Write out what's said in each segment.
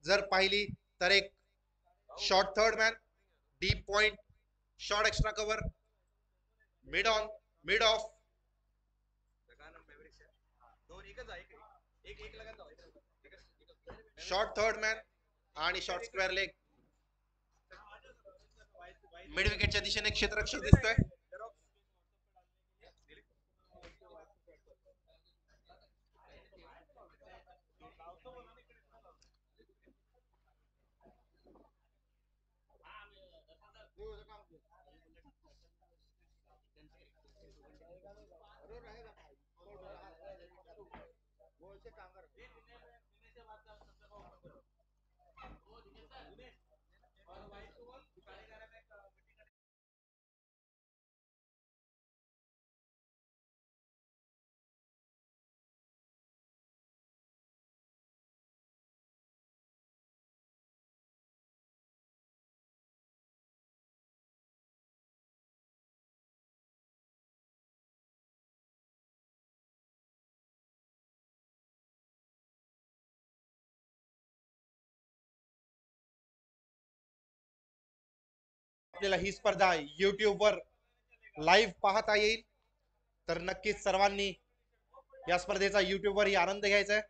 जर पाहिली तर एक short third man, deep point, short extra cover, mid on, mid of, short third man आणि शॉर्ट स्क्वेअर लेग. मिड विकेटच्या दिशेने क्षेत्ररक्षक दिसतोय. आपल्याला ही स्पर्धा YouTube वर लाईव्ह पाहता येईल, तर नक्कीच सर्वांनी या स्पर्धेचा YouTube वर आनंद घ्यायचा आहे.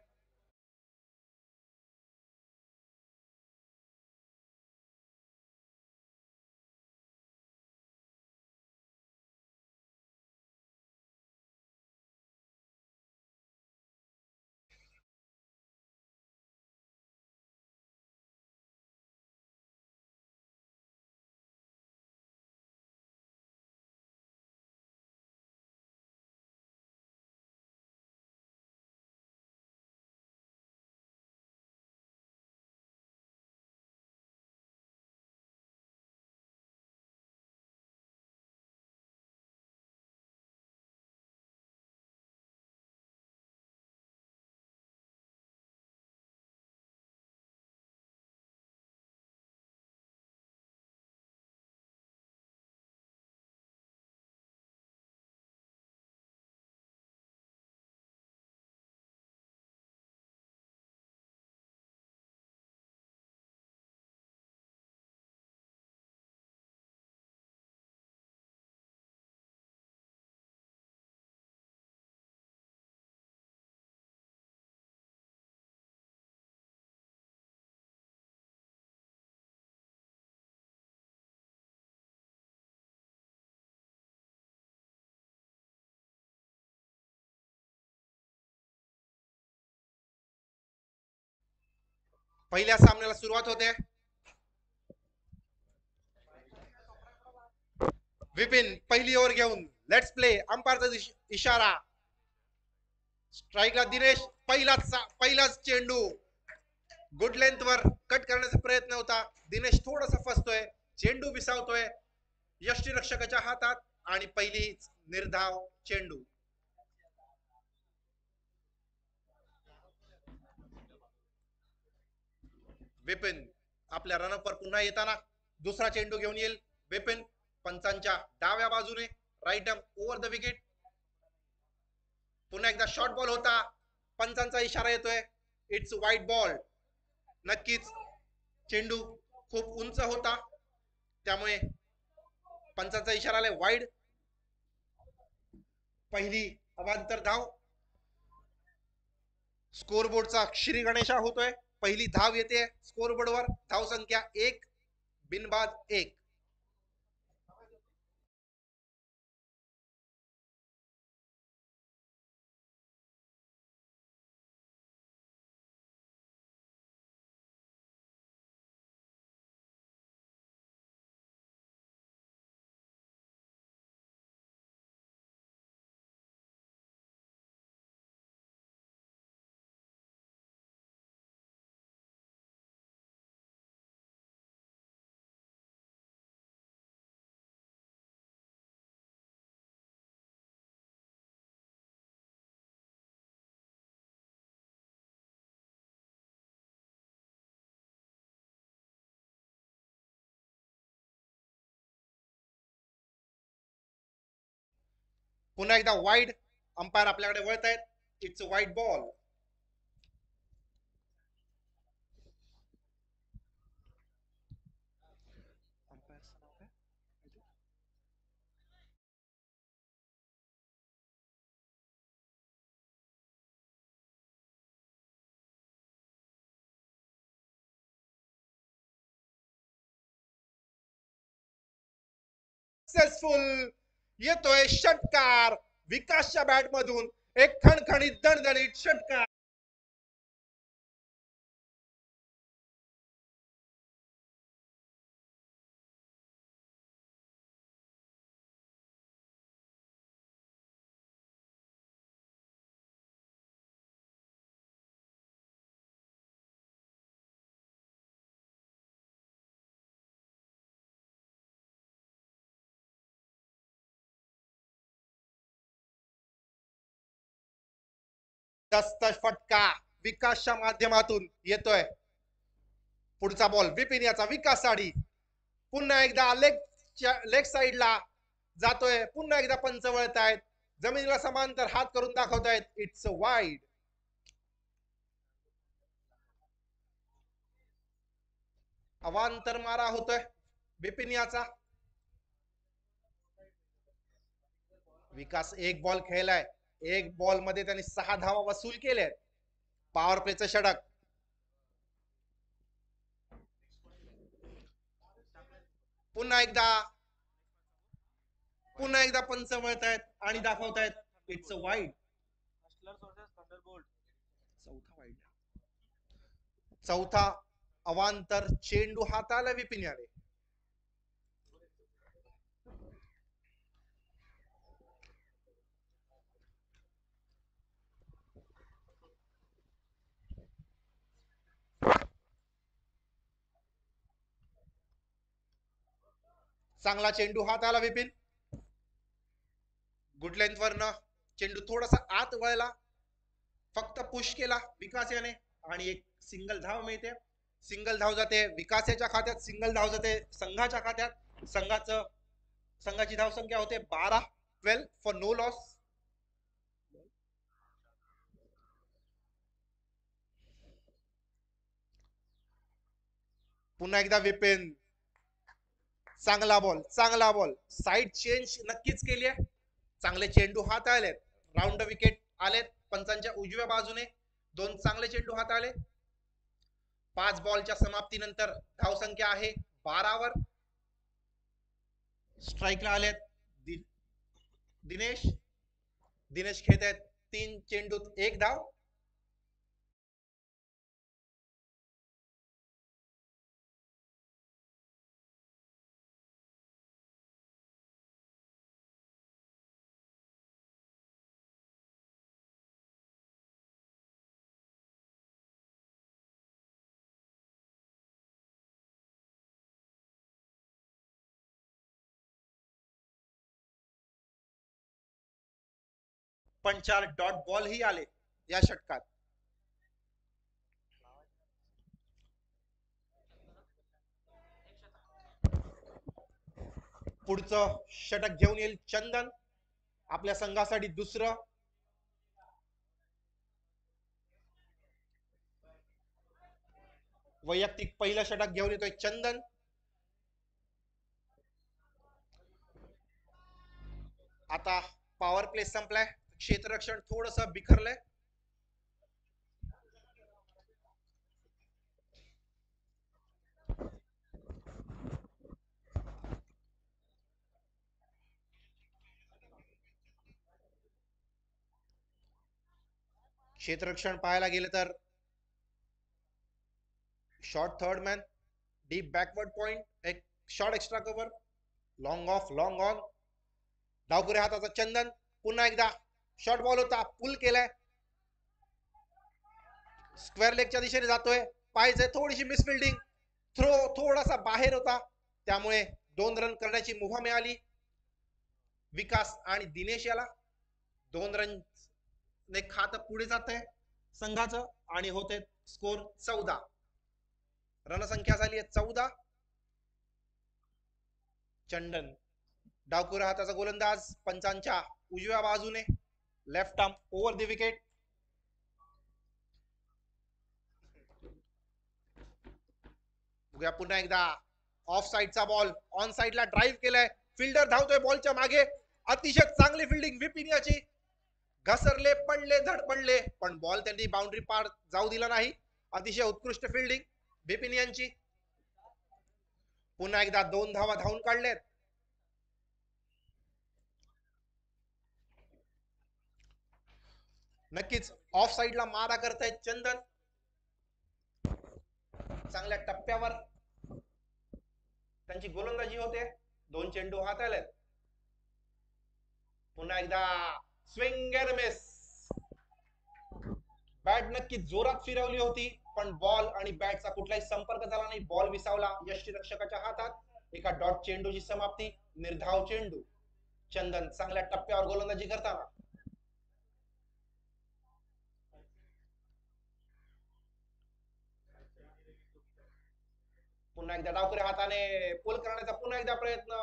पहिल्या सामन्याला सुरुवात होते. विपिन पहिली ओव्हर घेऊन लेट्स प्ले. अंपायरचा इशारा. स्ट्राईकला दिनेश. पहिलाच चेंडू गुड लेंथ वर कट करण्याचा प्रयत्न होता. दिनेश थोडासा फसतोय, चेंडू विसावतोय यष्टीरक्षकाच्या हातात आणि पहिलीच निर्धाव चेंडू. विपिन आपल्या रनअपवर पुन्हा येताना दुसरा चेंडू घेऊन येईल. विपिन पंचांच्या डाव्या बाजूने, right up over the wicket. पुन्हा एकदा शॉर्ट बॉल होता. पंचांचा इशारा येतोय, इट्स वाईट बॉल. नक्कीच चेंडू खूप उंच होता, त्यामुळे पंचांचा इशारा आलाय वाईड. पहिली अवांतर धाव. स्कोरबोर्डचा श्री गणेशा होतोय. पहिली धाव येते स्कोरबोर्डवर. धाव संख्या 1, बिनबाद 1. पुन्हा एकदा वाईड. अंपायर आपल्याकडे वळत आहेत. It's wide ball. सक्सेसफुल. येतोय षटकार विकासच्या बॅट मधून, एक खणखणीत दणदणीत षटकार. दस्त फटका विकासच्या माध्यमातून येतोय. पुढचा बॉल विपिन याचा, विकास साडी पुन्हा एकदा लेग साइडला जातोय. पुन्हा एकदा पंच वळतायत, जमिनीला समांतर हात करून दाखवतायत. It's wide. अवांतर मारा होतोय विपिन याचा. विकास एक बॉल खेळलाय, एक बॉल मध्ये त्यांनी 6 धावा वसूल केले. पॉवर प्लेचं षटक. पुन्हा एकदा पंच वळतायत आणि दाखवतायत इट्स वाईड. चौथा अवांतर चेंडू हाताला विपिन याने. चांगला चेंडू हाताला विपिन. गुड लेंथ वरनं चेंडू थोडासा आत वळला, फक्त पुश केला विकास याने आणि एक सिंगल धाव मिळते. सिंगल धाव जाते विकासाच्या खात्यात, सिंगल धाव जाते संघाच्या खात्यात. संघाची धाव संख्या होते 12 फॉर नो लॉस. पुन्हा एकदा विपिन. चांगला बॉल साइड चेंज नक्कीच केली आहे. चांगले चेंडू हाताळलेत. राऊंड विकेट आलेत पंचांच्या उजव्या बाजूने. 2 चांगले चेंडू हाताळले. 5 बॉलच्या समाप्तीनंतर धाव संख्या आहे 12 वर. स्ट्राईकला आलेत दिनेश खेळत आहेत 3 चेंडूत 1 धाव. पण 4 डॉट बॉल ही आले या षटकात. पुढचं षटक घेऊन येईल चंदन, आपल्या संघासाठी दुसरं. वैयक्तिक पहिलं षटक घेऊन येतोय चंदन. आता पॉवर प्ले संपलाय, क्षेत्ररक्षण थोडस बिखरलंय. क्षेत्ररक्षण पाहायला गेलं तर short third man, deep backward point, एक short extra cover, long off, long on. डावपुरे हाताचा चंदन. पुन्हा एकदा शॉर्ट बॉल होता, पुल केलाय, स्क्वेअर लेगच्या दिशेने जातोय. पाहिजे थोडीशी मिसफिल्डिंग, थ्रो थोडासा बाहेर होता, त्यामुळे 2 रन करण्याची मुभा मिळाली विकास आणि दिनेश याला. 2 रन ने खात पुढे जात आहे संघाचं आणि होते स्कोर 14. रणसंख्या झाली आहे 14. चंदन डावपुरा हाताचा गोलंदाज पंचांच्या उजव्या बाजूने, left arm over the wicket. पुन्हा एकदा ऑफ साइडचा बॉल ऑन साइडला ड्राइव्ह केलाय. फिल्डर धावतोय बॉलच्या मागे. अतिशय चांगली फिल्डिंग विपिन याची. घसरले, पडले, धडपडले, पण बॉल त्यांनी बाउंड्री पार जाऊ दिला नाही. अतिशय उत्कृष्ट फिल्डिंग विपिन यांची. पुन्हा एकदा 2 धावा धावून काढलेत. नक्कीच ऑफ साइडला मारा करतायत चंदन, चांगल्या टप्प्यावर त्यांची गोलंदाजी होते. 2 चेंडू हाताळलेत. पुन्हा एकदा स्विंग अँड मिस. बॅट नक्की जोरात फिरवली होती, पण बॉल आणि बॅटचा कुठलाही संपर्क झाला नाही. बॉल विसावला यष्टीरक्षकाच्या हातात. एका डॉट चेंडूची समाप्ती. निर्धाव चेंडू. चंदन चांगल्या टप्प्यावर गोलंदाजी करताना पुन्हा एकदा डावखुऱ्या हाताने पुल करण्याचा पुन्हा एकदा प्रयत्न.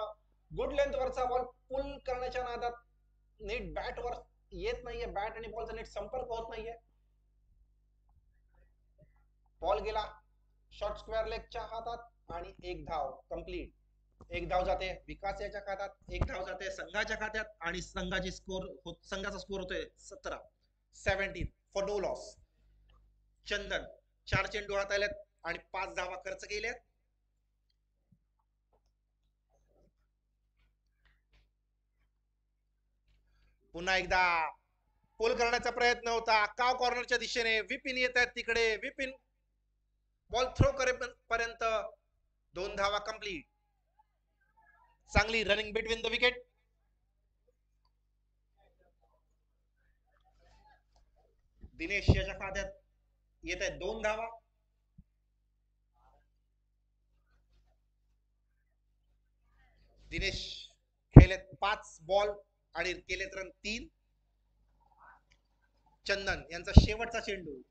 गुड लेंथ वरचा बॉल पुल करण्याच्या नादात नीट बॅट वर येत नाहीये. बॅट आणि बॉलचा नीट संपर्क होत नाहीये. बॉल गेला शॉर्ट स्क्वेअर लेगच्या हातात आणि एक धाव कंप्लीट. एक धाव जाते विकास याच्या खात्यात, एक धाव जाते संघाच्या खात्यात आणि संघाचा स्कोर होतोय 17 फॉर नो लॉस. चंदन 4 चेंडू हाताळलेत आणि 5 धावा खर्च केल्यात. पुन्हा एकदा पुल करण्याचा प्रयत्न होता. काव कॉर्नरच्या दिशेने विपिन येत आहेत तिकडे. विपिन बॉल थ्रो करेपर्यंत 2 धावा कंप्लीट. चांगली running between the wicket. Dinesh याच्या खात्यात येत आहेत 2 धावा. दिनेश खेळलेत 5 बॉल आणि केलेत रन 3. चंदन यांचा शेवटचा चेंडू.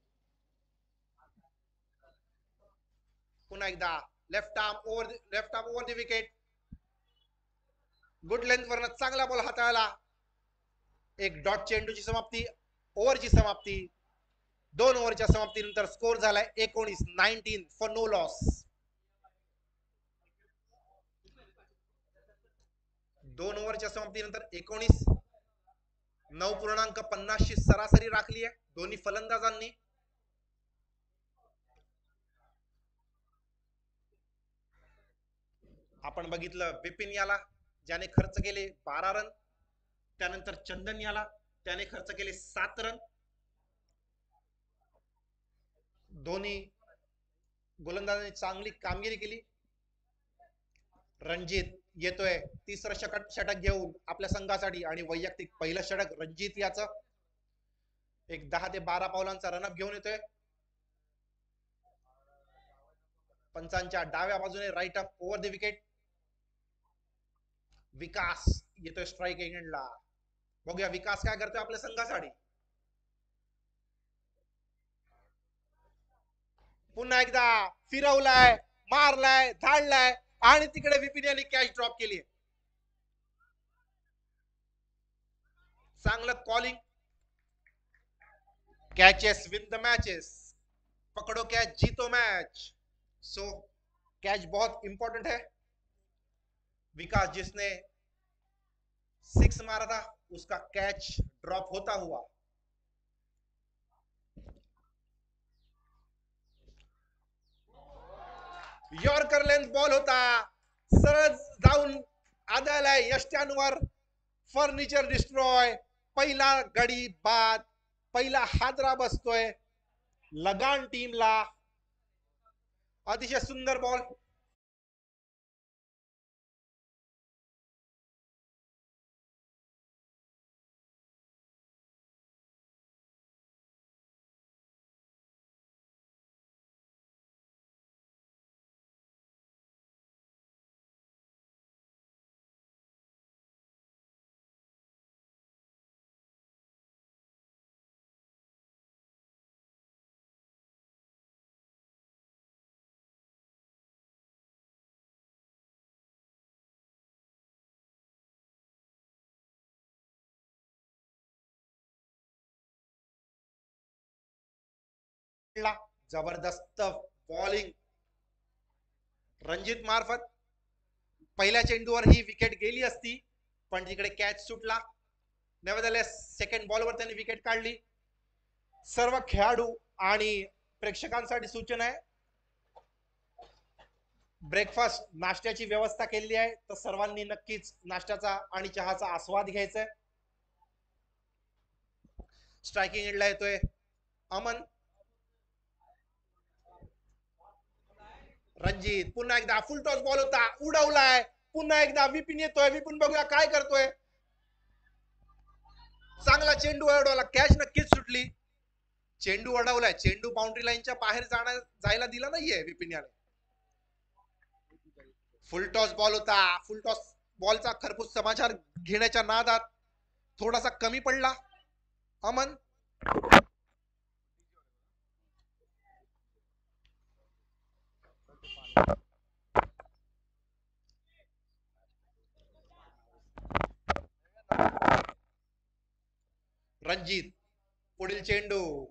पुन्हा एकदा left arm over the wicket. Good length वरनं चांगला बॉल हाताळला. एक डॉट चेंडूची समाप्ती. ओव्हरची समाप्ती. 2 ओव्हरच्या समाप्तीनंतर स्कोर झालाय 19 फॉर नो लॉस. 2 ओव्हरच्या समाप्तीनंतर 19. 9.50 सरासरी राखली आहे दोन्ही फलंदाजांनी. आपण बघितलं बिपिन याला ज्याने खर्च केले 12 रन. त्यानंतर चंदन याला त्याने खर्च केले 7 रन. दोन्ही गोलंदाजांनी चांगली कामगिरी केली. रणजित येतोय तिसरं षटक घेऊन आपल्या संघासाठी आणि वैयक्तिक पहिलं षटक रणजित याचं. एक 10 ते 12 पावलांचा रनअप घेऊन येतोय. पंचांच्या डाव्या बाजूने right up over the wicket. Vikas येतोय स्ट्राइक एंडला. बघूया विकास काय करतोय आपल्या संघासाठी. पुन्हा एकदा फिरवलाय, मारलाय, धाडलाय आणि तिकडे विपिन यांनी कॅच ड्रॉप केली. चांगलं calling. Catches win the matches. पकड़ो कैच जीतो मैच. सो कैच बहुत इंपॉर्टेंट है. विकास जिसने 6 मारा था उसका कैच ड्रॉप होता हुआ. यॉर्कर लेंथ बॉल होता. सरळ जाऊन आदळलाय यष्ट्यांवर. Furniture destroy. पहिला गडी बाद. पहिला हादरा बसतोय लगान टीमला. अतिशय सुंदर बॉल. जबरदस्त बॉलिंग रणजित मार्फत. पहिल्या चेंडूवर ही विकेट गेली असती पण तिकडे कॅच सुटला. नेव्हरदलेस सेकंड बॉलवर त्यांनी विकेट काढली. सर्व खेळाडू आणि प्रेक्षकांसाठी सूचना आहे, ब्रेकफास्ट नाश्त्याची व्यवस्था केलेली आहे तर सर्वांनी नक्कीच नाश्त्याचा आणि चहाचा आस्वाद घ्यायचा आहे. स्ट्रायकिंग एंडला येतोय अमन. रणजित पुन्हा एकदा फुल टॉस बॉल होता, उडवलाय. पुन्हा एकदा विपिन येतोय. विपिन बघूया काय करतोय. चांगला चेंडू अडवला, कॅच नक्कीच सुटली. चेंडू अडवलाय, चेंडू बाउंड्री लाईनच्या बाहेर जायला दिला नाहीये विपिन याने. फुल टॉस बॉल होता. फुल टॉस बॉलचा खरपूस समाचार घेण्याच्या नादात थोडासा कमी पडला अमन. रणजित पुढील चेंडू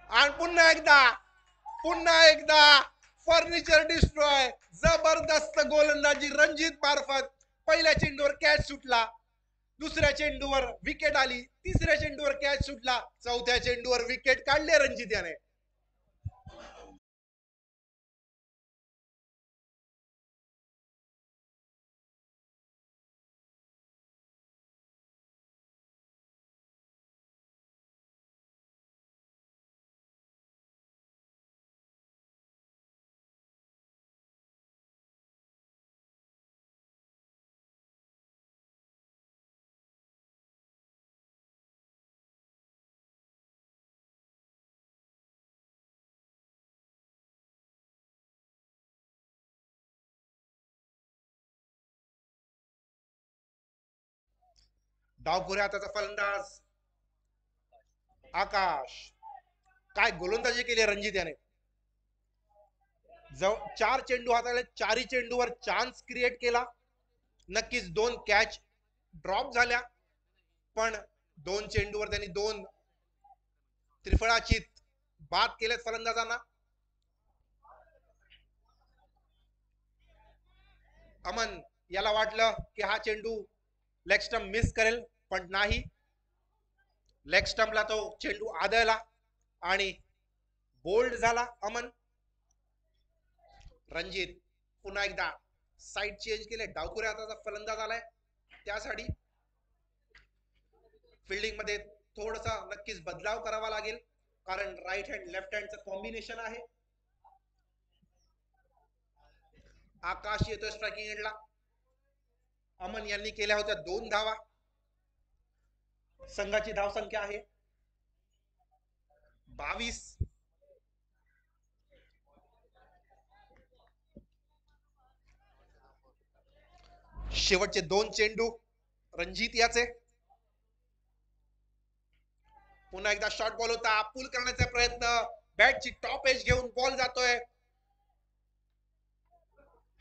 आणि पुन्हा एकदा फर्निचर डिस्ट्रॉय. जबरदस्त गोलंदाजी रणजित मार्फत. पहिल्या चेंडूवर कॅच सुटला, दुसऱ्या चेंडूवर विकेट आली, तिसऱ्या चेंडूवर कॅच सुटला, चौथ्या चेंडूवर विकेट काढले रणजित याने. डावखुरे हाताचा फलंदाज आकाश. काय गोलंदाजी केली रणजित याने. चार चेंडू हाताळले, चारही चेंडूवर चान्स क्रिएट केला. नक्कीच दोन कॅच ड्रॉप झाल्या, पण दोन चेंडूवर त्यांनी दोन त्रिफळाचीत बाद केलेत फलंदाजांना. अमन याला वाटलं की हा चेंडू लेग स्टंप मिस करेल, पण नाही. लेग स्टंपला तो चेंडू आदळला आणि बोल्ड झाला अमन. रणजित पुन्हा एकदा साइड चेंज केले. डावखुऱ्या हाताचा फलंदाज आलाय, त्यासाठी फिल्डिंग मध्ये थोडासा नक्कीच बदलाव करावा लागेल, कारण राईट हँड लेफ्ट हँडचं कॉम्बिनेशन आहे. आकाश येतोय स्ट्रायकिंग एंडला. अमन यांनी केल्या होत्या 2 धावा. संघाची धावसंख्या आहे 22. शेवटचे 2 चेंडू रणजित याचे. पुन्हा एकदा शॉर्ट बॉल होता, पुल करण्याचा प्रयत्न, बॅटची टॉप एज घेऊन बॉल जातोय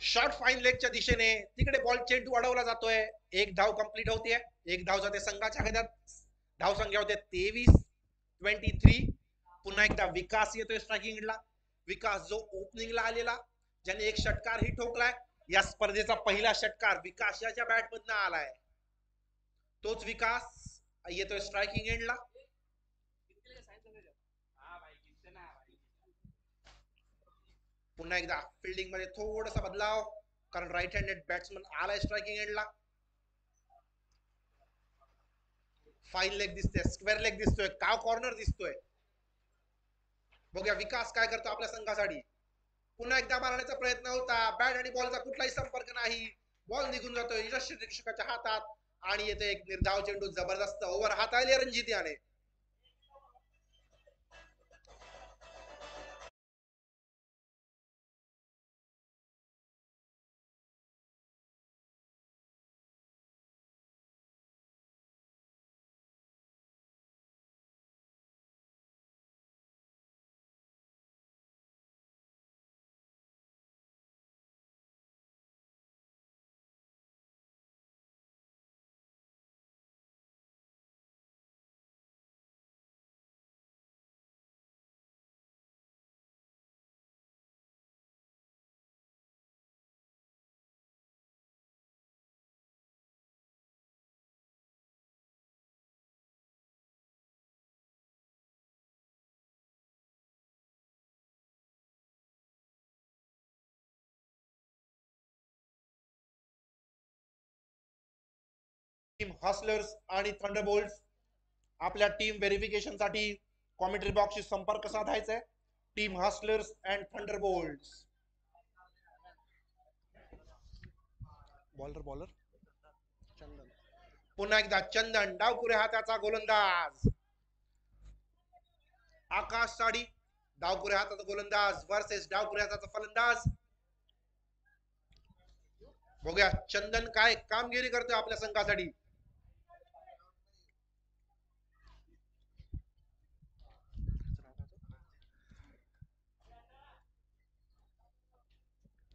शॉर्ट फाईन लेगच्या दिशेने. तिकडे बॉल चेंडू अडवला जातोय. एक धाव कंप्लीट होतीये. एक धाव जाते संघाच्या खात्यात. धाव संख्या होते 23. पुन्हा एकदा विकास येतोय स्ट्रायकिंग एंडला. विकास जो ओपनिंगला आलेला, ज्याने एक षटकार ही ठोकलाय. या स्पर्धेचा पहिला षटकार विकास याच्या बॅटमधनं आलाय. तोच विकास येतोय स्ट्रायकिंग एंडला. पुन्हा एकदा फिल्डिंग मध्ये थोडासा बदलाव, कारण राईट हँडेड बॅट्समन आलाय स्ट्रायकिंग एंडला. फाईन लेग दिसतोय, स्क्वेअर लेग दिसतोय, काव कॉर्नर दिसतोय. बघूया विकास काय करतो आपल्या संघासाठी. पुन्हा एकदा मारण्याचा प्रयत्न होता, बॅट आणि बॉलचा कुठलाही संपर्क नाही. बॉल निघून जातोय यष्टिरक्षकाच्या हातात आणि येते एक निर्धाव चेंडू. जबरदस्त ओव्हर हाताळली रणजित याने. हॉस्लर्स आणि थंडरबोल्ट्स आपल्या टीम व्हेरिफिकेशन साठी कॉमेंट्री बॉक्सशी संपर्क साधायचा आहे. Team Hustlers and Thunderbolts. Bowler Chandan, पुन्हा एकदा चंदन डावपुरे हाताचा गोलंदाज. आकाश साडी डावपुरे हाताचा गोलंदाज वर्सेस डावपुरे हाताचा फलंदाज. बघूया चंदन काय कामगिरी करतोय आपल्या संघासाठी.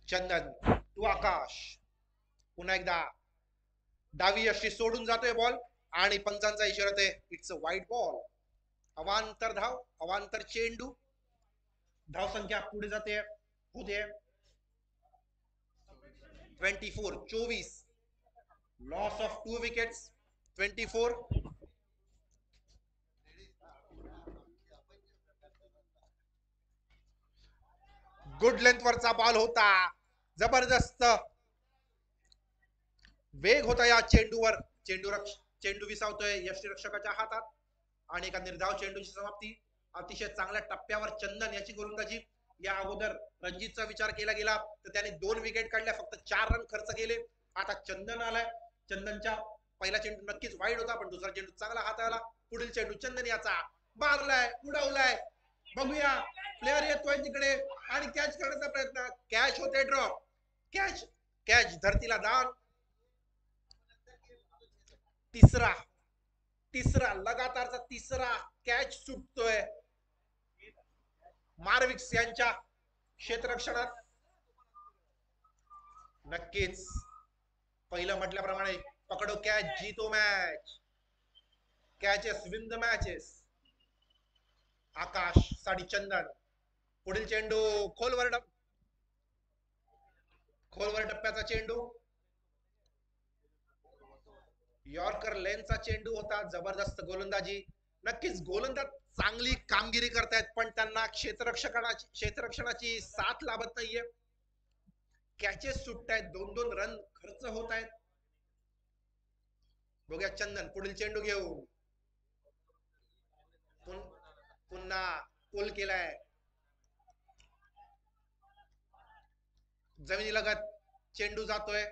चंदन टू आकाश. पुन्हा एकदा डावी अशी सोडून जातोय बॉल आणि पंचांचा इशारा आहे, इट्स अ वाईट बॉल. अवांतर धाव, अवांतर चेंडू. धाव संख्या पुढे जाते, होते 24. Loss of 2 wickets. 24. Good length वरचा बॉल होता, जबरदस्त वेग होता या चेंडूवर. चेंडू विसावतोय यष्टीरक्षकाच्या हातात आणि एका निर्धाव चेंडूची समाप्ती. अतिशय चांगल्या टप्प्यावर चंदन याची गोलंदाजी. या अगोदर रणजितचा विचार केला गेला तर त्याने 2 विकेट काढल्या, फक्त 4 रन खर्च केले. आता चंदन आलाय. चंदनच्या पहिला चेंडू नक्कीच वाईड होता, पण दुसरा चेंडू चांगला हाताळला. पुढील चेंडू चंदन याचा मारलाय, उडवलाय. बघूया प्लेअर येतोय तिकडे आणि कॅच करण्याचा प्रयत्न. कॅच होते, ड्रॉप. कॅच कॅच धरतीला दान. तिसरा लगातारचा तिसरा कॅच सुटतोय मार्विक्स यांच्या क्षेत्ररक्षणात. नक्कीच पहिलं म्हटल्याप्रमाणे पकडो कॅच जीतो match. Catches win the matches. Akash साठी चंदन. पुढील चेंडू खोलवर टप्प्याचा चेंडू. यॉर्कर लेनचा चेंडू होता. जबरदस्त गोलंदाजी. नक्कीच गोलंदाज चांगली कामगिरी करतायत, पण त्यांना क्षेत्ररक्षणाची साथ लाभत नाहीये. कॅचेस सुटतायत, 2-2 रन खर्च होत आहेत. बघूया चंदन पुढील चेंडू घेऊन पुन्हा पुल केलाय. जमिनीलगत चेंडू जातोय.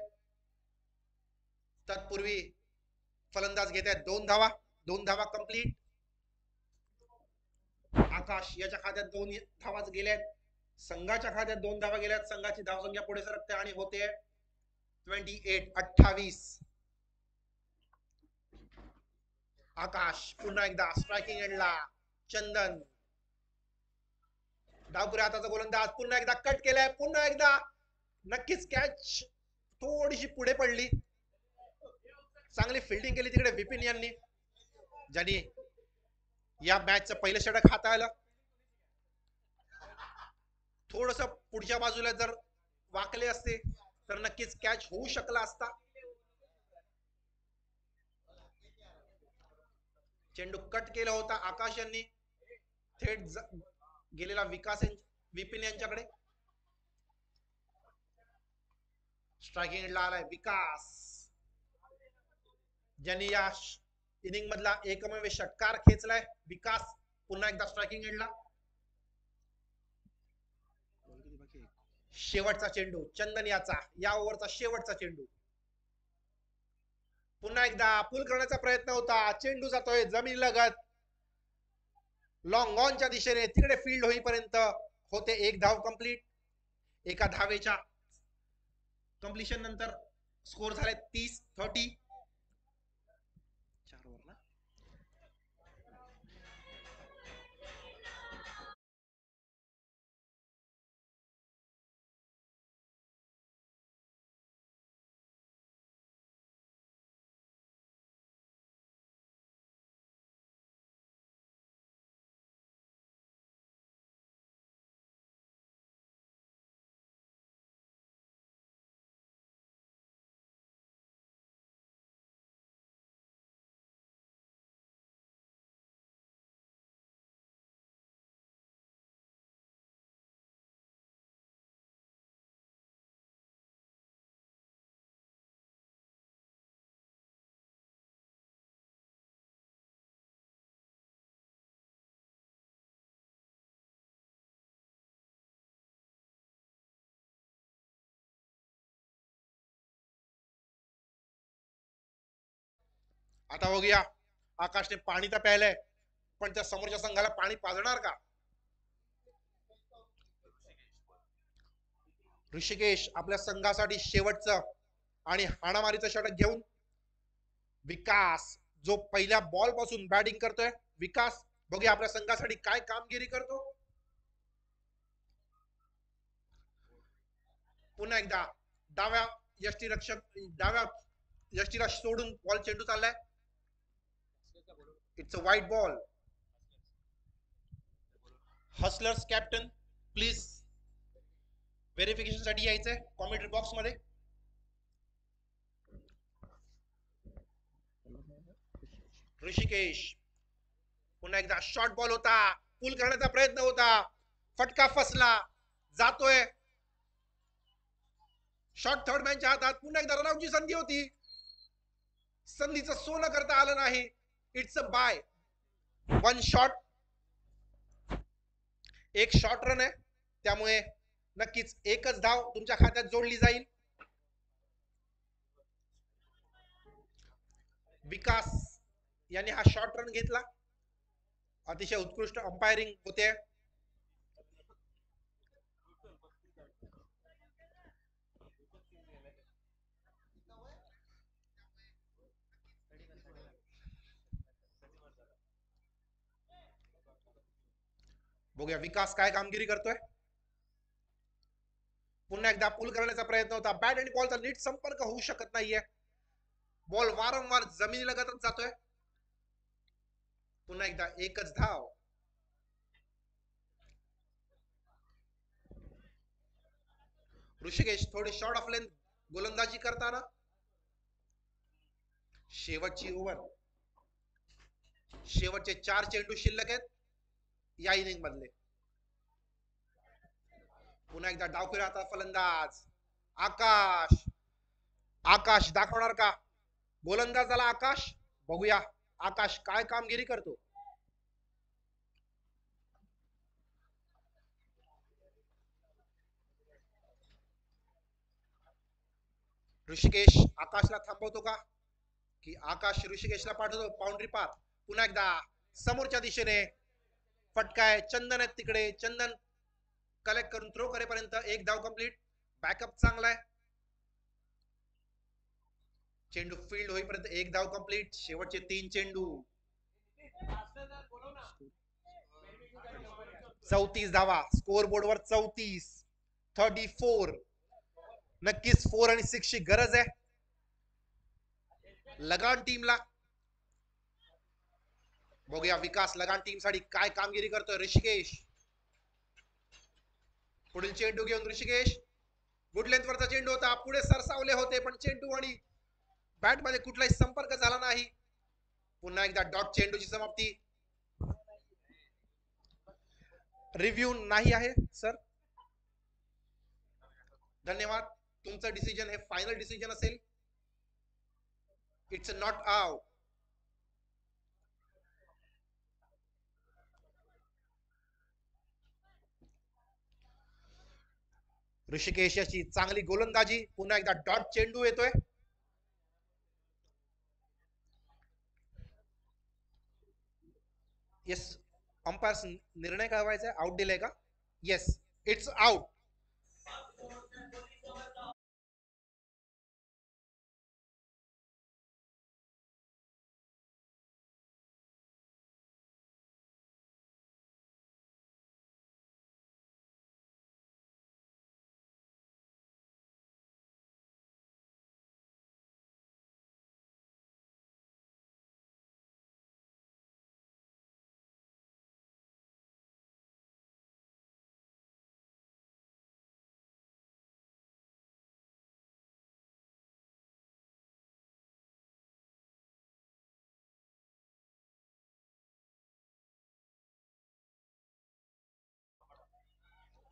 तत्पूर्वी फलंदाज घेत आहेत 2 धावा. 2 धावा कंप्लीट. आकाश याच्या खात्यात 2 धावाच गेल्यात. संघाच्या खात्यात 2 धावा गेल्यात. संघाची धावसंख्या पुढे सरकते आणि होते 28. आकाश पुन्हा एकदा स्ट्रायकिंग एंडला. चंदन डावपुरे हाताचा गोलंदाज. पुन्हा एकदा कट केलाय. पुन्हा एकदा नक्कीच कॅच थोडीशी पुढे पडली. चांगली फिल्डिंग केली तिकडे विपिन यांनी, ज्यांनी या मॅचचं पहिलं षटक हाताळलं. थोडस पुढच्या बाजूला जर वाकले असते तर नक्कीच कॅच होऊ शकला असता. चेंडू कट केला होता आकाश यांनी, थेट गेलेला विपिन यांच्याकडे. स्ट्रायकिंग आलाय विकास, ज्यांनी या इनिंग मधला एकमेव षटकार खेचलाय. विकास पुन्हा एकदा स्ट्रायकिंग एंडला. शेवटचा चेंडू चंदन याचा, या ओव्हरचा शेवटचा चेंडू. पुन्हा एकदा पुल करण्याचा प्रयत्न होता. चेंडू जातोय जमीन लगत लॉंग ऑनच्या दिशेने. तिकडे फील्ड होईपर्यंत होते 1 धाव कंप्लीट. एका धावेच्या कंप्लीशन नंतर स्कोर झाले 30-30. आता बघूया, आकाशने पाणी तर प्यायलंय, पण त्या समोरच्या संघाला पाणी पाजणार का? ऋषिकेश आपल्या संघासाठी शेवटचं आणि हाणामारीचं षटक घेऊन विकास, जो पहिल्या बॉल पासून बॅटिंग करतोय. विकास, बघूया आपल्या संघासाठी काय कामगिरी करतो. पुन्हा एकदा डाव्या डाव्या यष्टीला सोडून बॉल चेंडू चाललाय. इट्स अ वाईट ball. Hustlers captain please verification साठी यायचंय कॉमेंट्री बॉक्स मध्ये. ऋषिकेश, पुन्हा एकदा शॉर्ट बॉल होता, पुल करण्याचा प्रयत्न होता, फटका फसला, जातोय शॉर्ट थर्ड मॅनच्या हातात. पुन्हा एकदा रनआउटची संधी होती, संधीचं सोनं करता आलं नाही. It's a bye, one shot, एक शॉर्ट रन आहे, त्यामुळे नक्कीच एकच धाव तुमच्या खात्यात जोडली जाईल. विकास यांनी हा शॉर्ट रन घेतला, अतिशय उत्कृष्ट अंपायरिंग होते. बघूया विकास काय कामगिरी करतोय. पुन्हा एकदा पुल करण्याचा प्रयत्न होता, बॅट आणि बॉलचा नीट संपर्क होऊ शकत नाहीये, बॉल वारंवार जमिनीला लगतच जातोय. पुन्हा एकदा एकच धाव. ऋषिकेश थोडे शॉर्ट ऑफ लेंथ गोलंदाजी करताना. शेवटची ओव्हर, शेवटचे 4 चेंडू शिल्लक आहेत या इनिंग मधले. पुन्हा एकदा डावखुरा आता फलंदाज आकाश. आकाश दाखवणार का गोलंदाजाला? आकाश, बघूया आकाश काय कामगिरी करतो. ऋषिकेश आकाशला थांबवतो का, की आकाश ऋषिकेशला पाठवतो बाउंड्री पार. पुन्हा एकदा समोरच्या दिशेने फटकाय, चंदन आहेत तिकडे, चंदन कलेक्ट करून थ्रो करेपर्यंत एक धाव कंप्लीट. बॅकअप चांगला आहे, चेंडू फील्ड होईपर्यंत एक धाव कंप्लीट. शेवटचे 3 चेंडू, 34 धावा स्कोर बोर्डवर, 34. नक्कीच 4 आणि 6 ची गरज आहे लगान टीमला. बघूया विकास लगान टीम साठी काय कामगिरी करतोय. ऋषिकेश, पुढील चेंडू घेऊन ऋषिकेश, गुड लेंथ वरचा चेंडू होता, पुढे सरसावले होते, पण चेंडू आणि बॅट मध्ये कुठलाही संपर्क झाला नाही. पुन्हा एकदा डॉट चेंडूची समाप्ती. रिव्ह्यू नाही आहे सर, धन्यवाद. तुमचं डिसिजन हे फायनल डिसिजन असेल. It's not out. ऋषिकेश याची चांगली गोलंदाजी. पुन्हा एकदा डॉट चेंडू येतोय. येस, अंपायर निर्णय काय व्हायचा, आउट दिलाय का? Yes, it's out.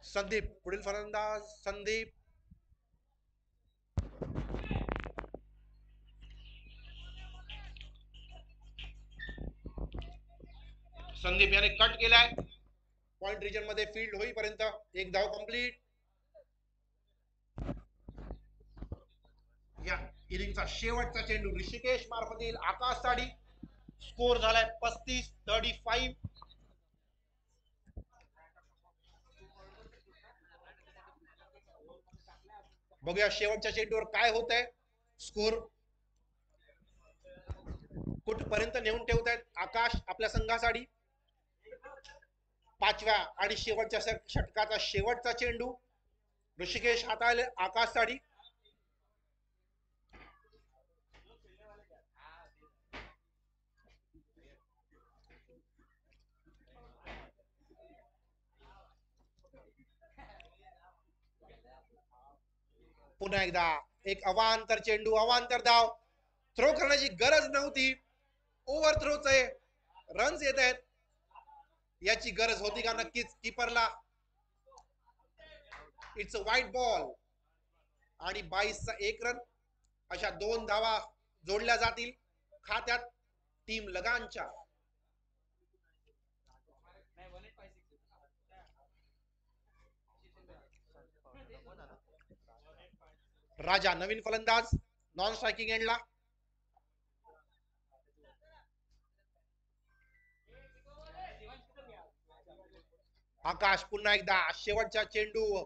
संदीप, पुढील फलंदाज संदीप. संदीप याने कट केलाय, पॉइंट रिजन मध्ये फील्ड होईपर्यंत एक धाव कंप्लीट. इनिंगचा शेवटचा चेंडू ऋषिकेश मार्फत येईल आकाश साडी. स्कोर झालाय 35-35. बघूया शेवटच्या चेंडूवर काय होत आहे. स्कोर कुठपर्यंत नेऊन ठेवत आहेत आकाश आपल्या संघासाठी. पाचव्या आणि शेवटच्या षटकाचा शेवटचा चेंडू ऋषिकेश हाताळले आकाशसाठी. पुन्हा एकदा एक अवांतर चेंडू, अवांतर धाव. थ्रो करण्याची गरज नव्हती. ओव्हर थ्रोच आहे. रन्स येत आहेत. याची गरज होती का? नक्कीच कीपरला. इट्स अ वाईट बॉल आणि 22चा 1 रन. अशा 2 धावा जोडल्या जातील खात्यात टीम लगानच्या. राजा नवीन फलंदाज नॉन स्ट्रायकिंग एंडला. आकाश पुन्हा एकदा शेवटचा चेंडू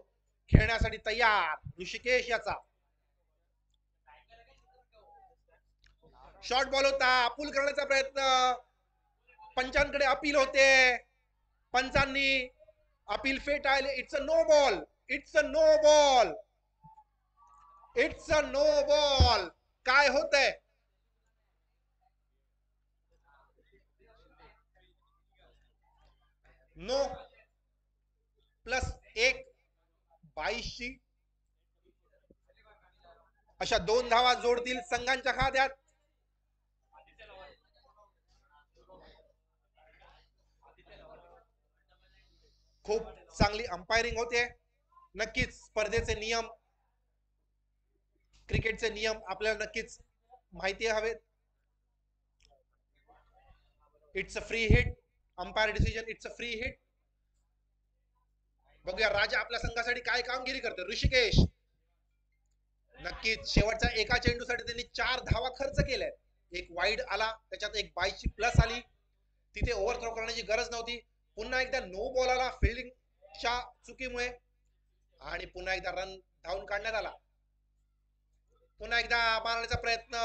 खेळण्यासाठी तयार. ऋषिकेश याचा शॉर्ट बॉल होता. अपील करण्याचा प्रयत्न. पंचांकडे अपील होते. पंचांनी अपील फेटाळले. It's a no ball. It's a no ball. It's a no ball. काय होतंय? नो +1 22ची अशा 2 धावा जोडतील संघांच्या खात्यात. खूप चांगली अंपायरिंग होते. नक्कीच स्पर्धेचे नियम, क्रिकेटचे नियम आपल्याला नक्कीच माहिती हवेत. It's a free hit. Umpire decision. It's a free hit. बघूया राजा आपल्या संघासाठी काय कामगिरी करतो. ऋषिकेश नक्कीच शेवटच्या एका चेंडूसाठी त्यांनी 4 धावा खर्च केल्या. एक वाईड आला, त्याच्यात एक 22ची प्लस आली. तिथे ओव्हर थ्रो करण्याची गरज नव्हती. पुन्हा एकदा नो बॉल आला फिल्डिंगच्या चुकीमुळे आणि पुन्हा एकदा रन धावून काढण्यात आला. पुन्हा एकदा मारण्याचा प्रयत्न.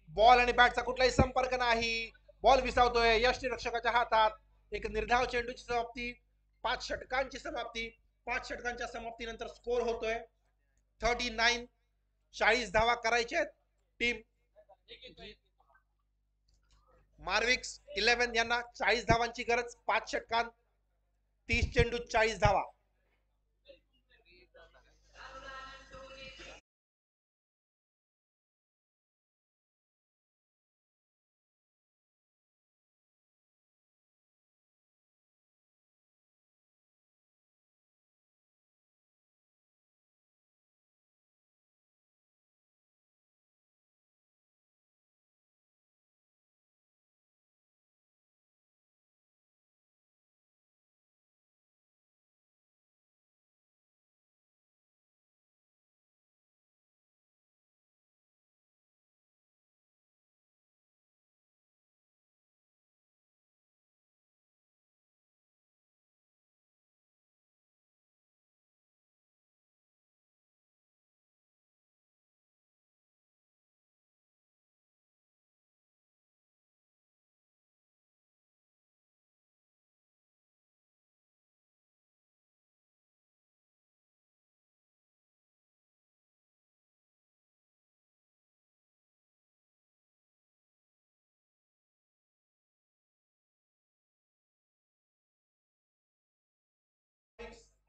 बॉल आणि बॅटचा कुठलाही संपर्क नाही. बॉल विसावतोय यष्टीरक्षकाच्या हातात. एक निर्धाव चेंडूची समाप्ती. 5 षटकांची समाप्ती. 5 षटकांच्या समाप्तीनंतर स्कोर होतोय 39. 40 धावा करायच्या आहेत टीम मार्विक्स 11 यांना. 40 धावांची गरज 5 षटकांत. 30 चेंडू 40 धावा.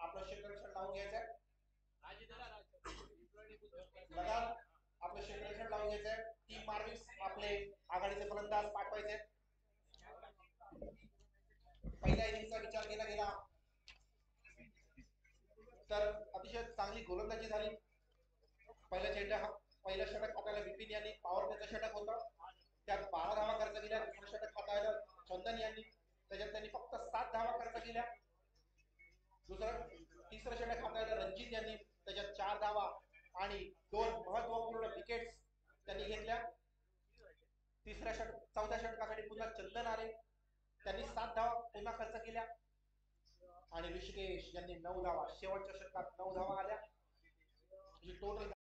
आपलं क्षेत्ररक्षण लावून घ्यायचंय. लगान आपलं क्षेत्ररक्षण लावून घ्यायचंय. टीम मार्विक्स आपले आघाडीचे फलंदाज पाठवायचे. पहिल्या इनिंगचा विचार केला गेला तर अतिशय चांगली गोलंदाजी झाली. पहिल्या षटक हाताळलं विपिन यांनी. पॉवर प्लेचं षटक होतं. त्यात 12 धावा खर्च केल्या. दुसरं षटक हाताळलं चंदन यांनी. त्याच्यात त्यांनी फक्त 7 धावा खर्च केल्या. तिसरं षटक हाताळलं रणजित यांनी. त्याच्यात 4 धावा आणि 2 महत्वपूर्ण विकेट्स त्यांनी घेतल्या. चौथ्या षटकासाठी पुन्हा चंदन आले, त्यांनी 7 धावा पुन्हा खर्च केल्या आणि ऋषिकेश यांनी 9 धावा, शेवटच्या षटकात 9 धावा आल्या. ही टोटल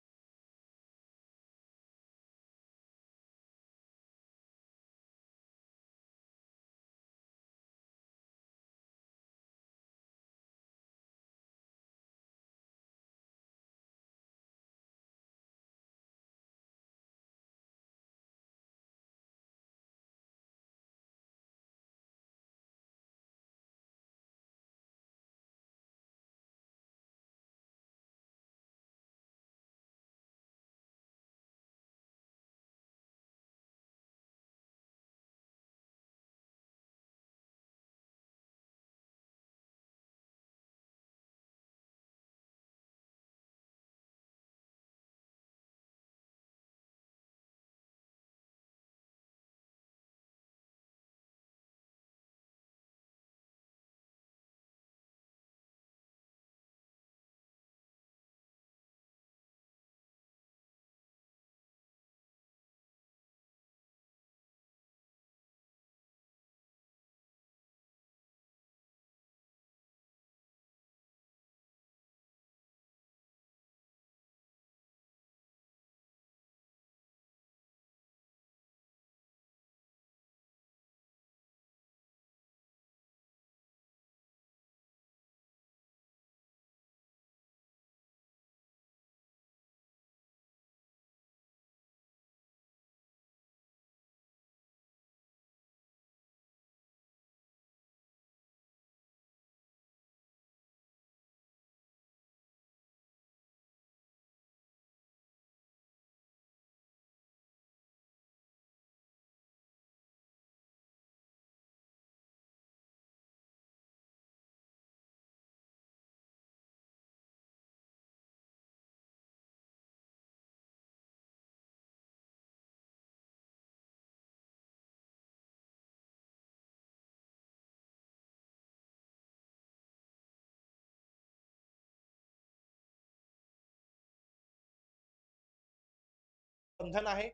बंधन आहे.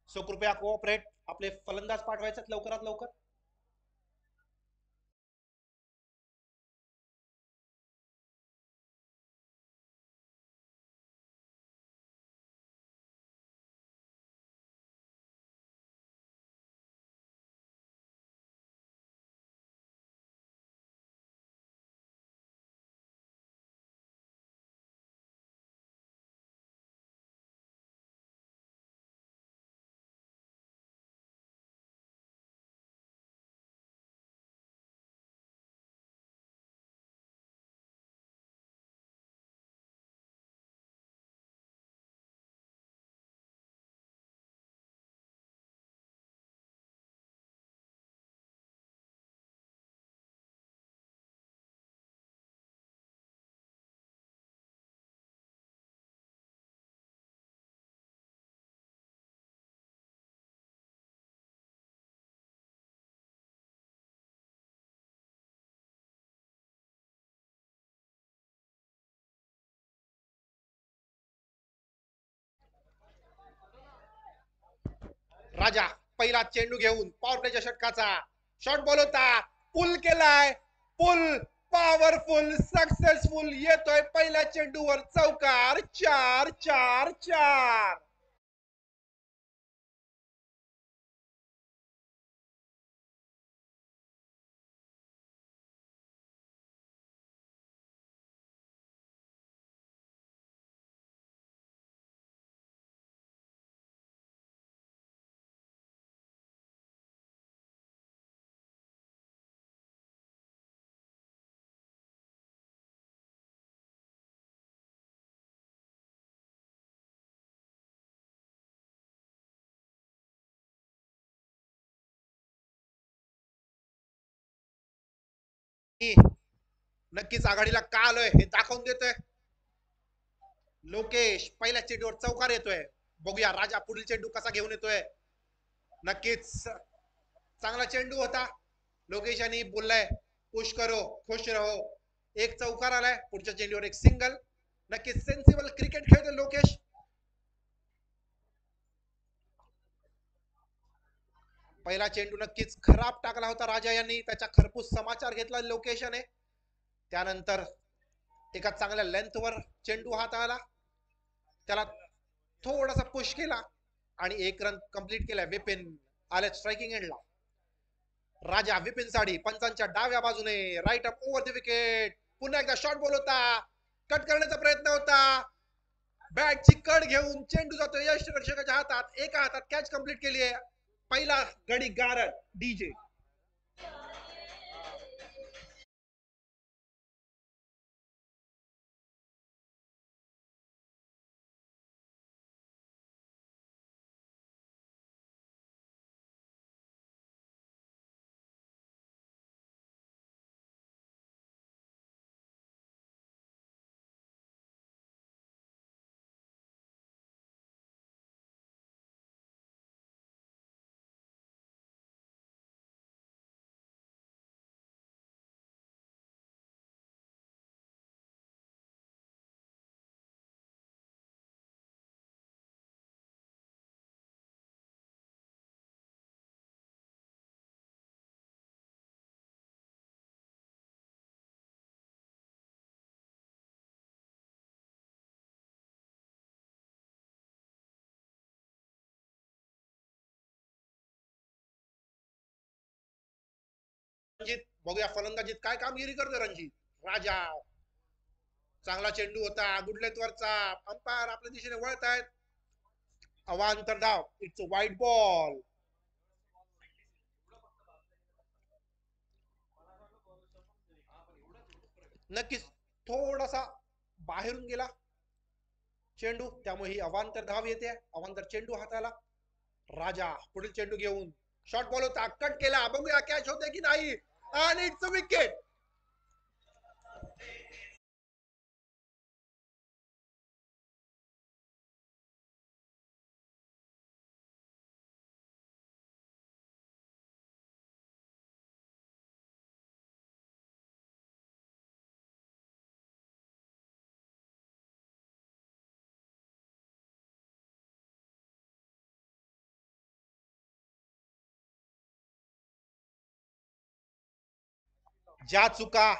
सो कृपया कोऑपरेट. आपले फलंदाज पाठवायचे लवकरात लवकर. राजा पहिला चेंडू घेऊन पॉवर प्लेच्या षटकाचा शॉट बॉल होता, पुल केलाय, पुल पॉवरफुल सक्सेसफुल येतोय पहिल्या चेंडूवर चौकार. 4-4-4. नक्कीच आघाडीला का आलोय हे दाखवून देतोय. लोकेश पहिल्या चेंडूवर चौकार येतोय. बघूया राजा पुढील चेंडू कसा घेऊन येतोय. नक्कीच चांगला चेंडू होता. लोकेश यांनी बोललाय पुश करो खुश रहो. एक चौकार आलाय, पुढच्या चेंडूवर एक सिंगल. नक्कीच सेन्सिबल क्रिकेट खेळतोय लोकेश. पहिला चेंडू नक्कीच खराब टाकला होता राजा यांनी, त्याचा खरपूस समाचार घेतला लोकेश याने. त्यानंतर एका चांगल्या लेंथवर चेंडू हाताळला, त्याला थोडासा पुश केला आणि एक रन कंप्लीट केला. विपिन आले स्ट्रायकिंग एंडला. राजा विपिन साडी पंचांच्या डाव्या बाजूने right up over the wicket. पुन्हा एकदा शॉट बॉल होता, कट करण्याचा प्रयत्न होता, बॅटची कड घेऊन चेंडू जातो यष्टिरक्षकाच्या हातात. एका हातात कॅच कंप्लीट केली आहे. पहिला गडी गारद डीजे. रणजित बघूया फलंदाजीत काय कामगिरी करतो रणजित. राजा चांगला चेंडू होता, गुडलेत वरचा. अंपायर आपल्या दिशेने वळत आहेत. अवांतर धाव, इट्स अ वाईट बॉल. नक्कीच थोडासा बाहेरून गेला चेंडू, त्यामुळे ही अवांतर धाव येते. अवांतर चेंडू हाताला. राजा पुढील चेंडू घेऊन शॉर्ट बॉल होता, कट केला. बघूया कॅच होते की नाही, आणि इट्स अ विकेट. ज्या चुका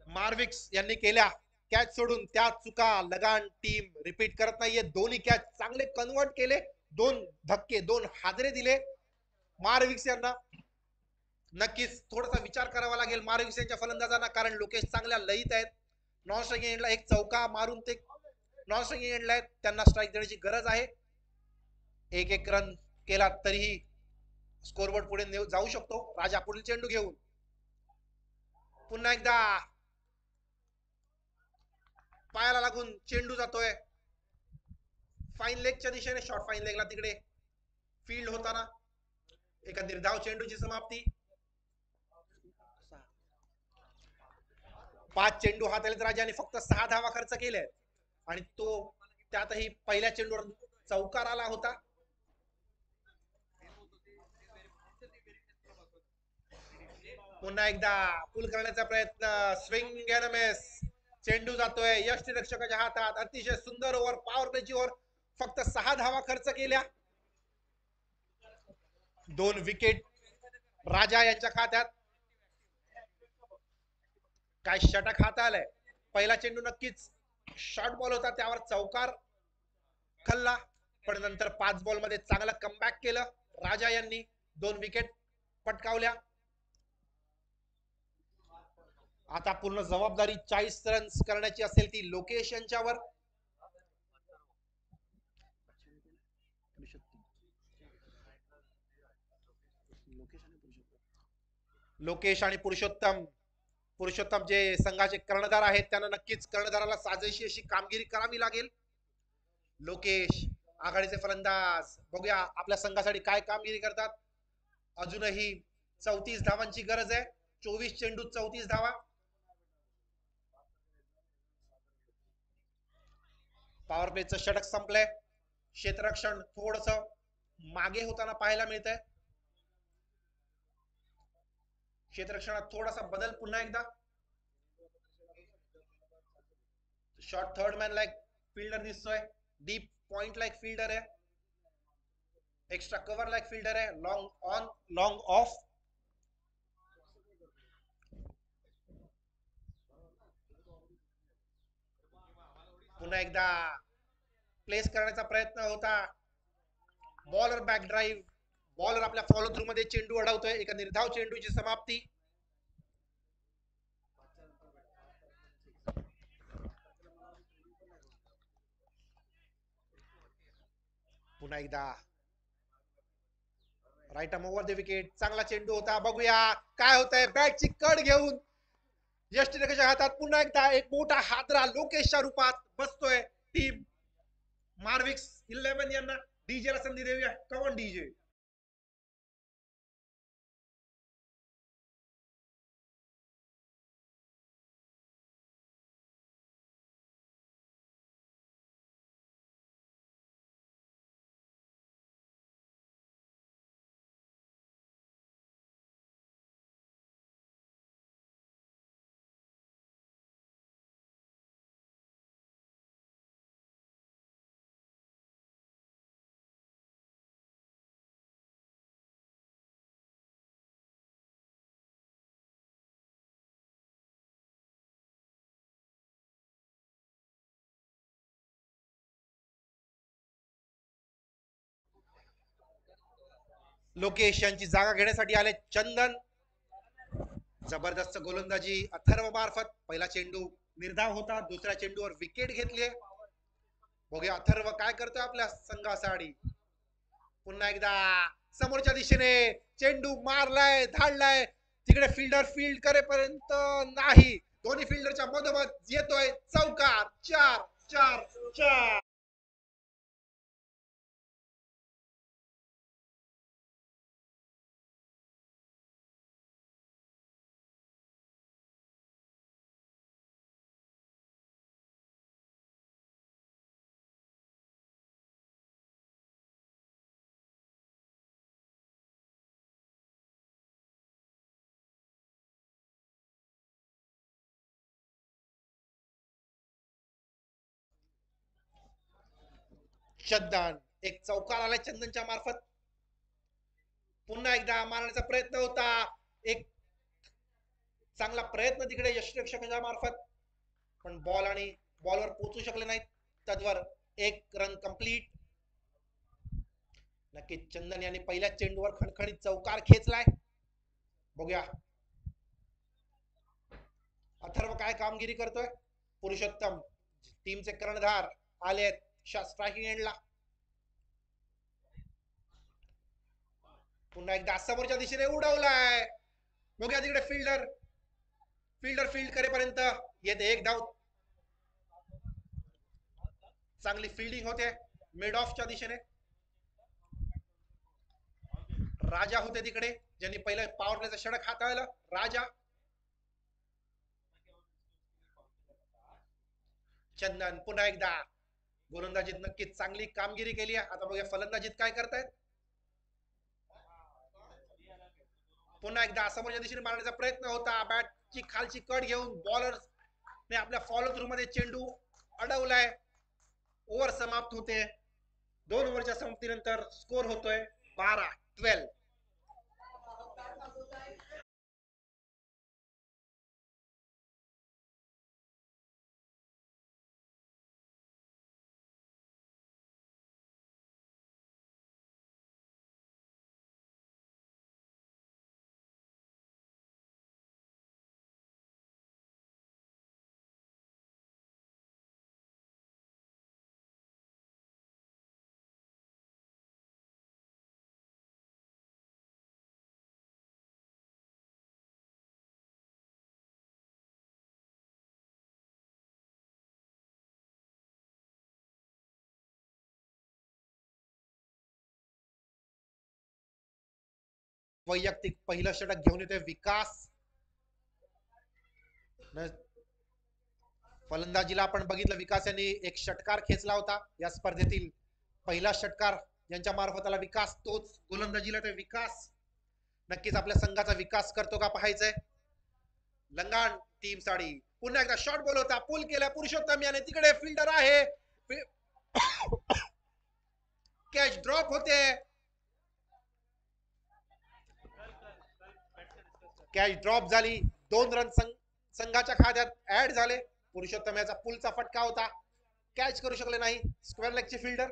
मार्विक्स यांनी केल्या कॅच सोडून, त्या चुका लगान टीम रिपीट करत नाहीये. दोन्ही कॅच चांगले कन्वर्ट केले, दोन धक्के, दोन हादरे दिले मार्विक्स यांना. नक्कीच थोडासा विचार करावा लागेल मार्विक्स यांच्या फलंदाजांना, कारण लोकेश चांगल्या लयीत आहेत. नॉन स्ट्रायकिंग एंडला एक चौका मारून ते नॉन स्ट्रायकिंग एंडला आहेत, त्यांना स्ट्राईक देण्याची गरज आहे. एक एक रन केला तरीही स्कोरबोर्ड पुढे जाऊ शकतो. राजा पुढील चेंडू घेऊन पुन्हा एकदा पायाला लागून चेंडू जातोय फाईन लेगच्या दिशेने. शॉर्ट फाईन लेगला तिकडे फील्ड होताना एका निर्धाव चेंडूची समाप्ती. 5 चेंडू हाताळलेत राजाने, फक्त 6 धावा खर्च केल्या आणि तो त्यातही पहिल्या चेंडूवर चौकार आला होता. पुन्हा एकदा पुल करण्याचा प्रयत्न, स्विंग अँड मिस. चेंडू जातोय यष्टिरक्षकाच्या हातात. अतिशय सुंदर ओव्हर, पॉवर प्लेची ओव्हर. फक्त 6 धावा खर्च केल्या, 2 विकेट राजा यांच्या खात्यात. काय षटक हाताळलंय. पहिला चेंडू नक्कीच शॉर्ट बॉल होता, त्यावर चौकार खल्ला, पण नंतर 5 बॉल मध्ये चांगला कमबॅक केलं राजा यांनी. 2 विकेट पटकावल्या. आता पूर्ण जबाबदारी 40 रन्स करण्याची असेल ती लोकेश यांच्यावर. लोकेश आणि पुरुषोत्तम, पुरुषोत्तम जे संघाचे कर्णधार आहेत, त्यांना नक्कीच कर्णधाराला साजेशी अशी कामगिरी करावी लागेल. लोकेश आघाडीचे फलंदाज, बघूया आपल्या संघासाठी काय कामगिरी करतात. अजूनही 34 धावांची गरज आहे. 24 चेंडू 34 धावा. पॉवर प्लेचं षटक संपलंय. क्षेत्ररक्षण थोडस मागे होताना पाहायला मिळत आहे. क्षेत्ररक्षणात थोडासा बदल पुन्हा एकदा. Short third man like fielder दिसतोय, डीप पॉइंट लाईक फिल्डर आहे. एक्स्ट्रा कव्हर लाईक फिल्डर आहे. Long on long off. पुन्हा एकदा प्लेस करण्याचा प्रयत्न होता. Bowler back drive. बॉलर आपल्या फॉलो थ्रू मध्ये चेंडू अडवतोय. एका निर्धाव चेंडूची समाप्ती. पुन्हा एकदा right arm over the wicket. चांगला चेंडू होता. बघूया काय होतंय. बॅटची कड घेऊन यष्टीरेखाच्या हातात पुन्हा एकदा एक मोठा हादरा लोकेशच्या रूपात बसतोय. टीम मार्विक्स 11 यांना डीजे ला संधी देऊया. Come on DJ. लोकेश यांची जागा घेण्यासाठी आले चंदन. जबरदस्त गोलंदाजी अथर्व मार्फत. पहिला चेंडू निर्धाव होता. दुसऱ्या चेंडूवर विकेट घेतली. बघूया अथर्व काय करतोय आपल्या संघासाठी. पुन्हा एकदा समोरच्या दिशेने चेंडू मारलाय, धाडलाय. तिकडे फिल्डर फील्ड करेपर्यंत नाही. दोन्ही फिल्डरच्या मधोमध येतोय चौकार. 4-4-4. चंदन एक चौकार आलाय चंदनच्या मार्फत. पुन्हा एकदा मारण्याचा प्रयत्न होता. एक चांगला प्रयत्न तिकडे यष्टीरक्षकांच्या मार्फत, पण बॉल आणि बॉलवर पोहोचू शकले नाहीत. तद्वर एक रन कंप्लीट. नक्कीच चंदन यांनी पहिल्या चेंडूवर खणखणीत चौकार खेचलाय. बघूया अथर्व काय कामगिरी करतोय. पुरुषोत्तम टीमचे कर्णधार आले स्ट्रायकिंग एंडला. पुन्हा एकदा समोरच्या दिशेने उडवलाय. बघूया तिकडे फिल्डर फील्ड करेपर्यंत येते एक धाव. चांगली फिल्डिंग होते मिड ऑफच्या दिशेने. राजा होते तिकडे ज्यांनी पहिलं पॉवर प्लेचं षटक हाताळलं. राजा. चंदन पुन्हा एकदा गोलंदाजीत नक्कीच चांगली कामगिरी केली आहे. आता बघूया फलंदाजीत काय करतायत. पुन्हा एकदा समोरच्या दिशेने मारण्याचा प्रयत्न होता. बॅटची खालची कट घेऊन बॉलर ने आपल्या फॉलो थ्रू मध्ये चेंडू अडवलाय. ओव्हर समाप्त होते. 2 ओव्हरच्या समाप्तीनंतर स्कोर होतोय 12-12. वैयक्तिक पहिलं षटक घेऊन येतोय विकास. फलंदाजीला आपण बघितलं विकास यांनी एक षटकार खेचला होता या स्पर्धेतील. पहिला षटकार यांच्या मार्फत विकास. तोच गोलंदाजीला ते विकास नक्कीच आपल्या संघाचा विकास करतो का पाहायचंय. लंगाण टीम साठी पुन्हा एकदा शॉर्ट बॉल होता. पुल केला पुरुषोत्तम याने. तिकडे फिल्डर आहे. कॅच ड्रॉप होते. कॅच ड्रॉप झाली, 2 रन संघाच्या खात्यात ऍड झाले. पुरुषोत्तम याचा पुलचा फटका होता, कॅच करू शकले नाही स्क्वेअर लेगचे फिल्डर.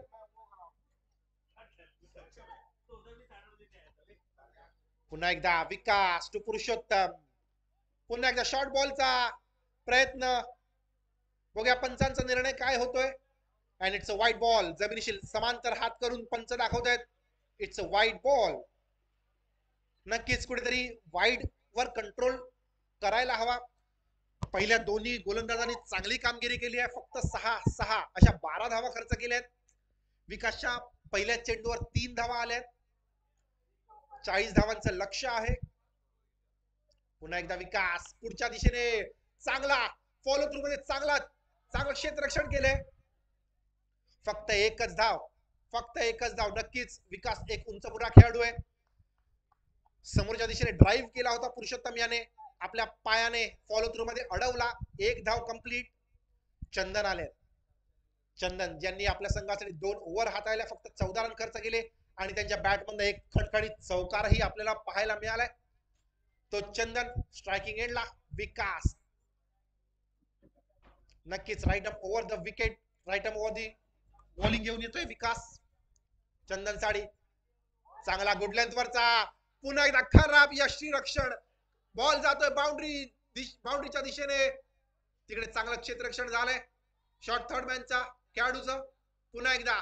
पुन्हा एकदा विकास टू पुरुषोत्तम, पुन्हा एकदा शॉर्ट बॉलचा प्रयत्न. बघूया पंचांचा निर्णय काय होतोय. अँड इट्स अ वाईट बॉल. जमिनीशी समांतर हात करून पंच दाखवत आहेत. इट्स अ वाईट बॉल. नक्कीच कुठेतरी वाईड वर कंट्रोल करायला हवा. पहिल्या दोन्ही गोलंदाजांनी चांगली कामगिरी केली आहे. फक्त 6 अशा 12 धावा खर्च केल्या आहेत. विकासच्या पहिल्या चेंडूवर 3 धावा आल्या आहेत. 40 धावांचं लक्ष आहे. पुन्हा एकदा विकास पुढच्या दिशेने चांगला फॉलो थ्रू मध्ये चांगलं क्षेत्ररक्षण केलंय. फक्त एकच धाव. नक्कीच विकास एक उंचपुरा खेळाडू आहे. समोरच्या दिशेने ड्राईव्ह केला होता पुरुषोत्तम याने, आपल्या पायाने फॉलो थ्रू मध्ये अडवला. 1 धाव कंप्लीट. चंदन आले. चंदन ज्यांनी आपल्या संघासाठी 2 ओव्हर हाताळल्या, फक्त 14 रन खर्च केले आणि त्यांच्या बॅटमध्ये एक खडखडीत चौकारही आपल्याला पाहायला मिळालाय. तो चंदन स्ट्रायकिंग एंडला. विकास नक्कीच right up over the wicket, right up over the bowling घेऊन येतोय विकास. चंदन साडी चांगला गुड लेंथ वरचा, पुन्हा एकदा खराब यष्टीरक्षण. बॉल जातोय बाउंड्रीच्या दिशेने. तिकडे चांगलं क्षेत्ररक्षण झालंय शॉर्ट थर्ड मॅनचा खेळाडूचं. पुन्हा एकदा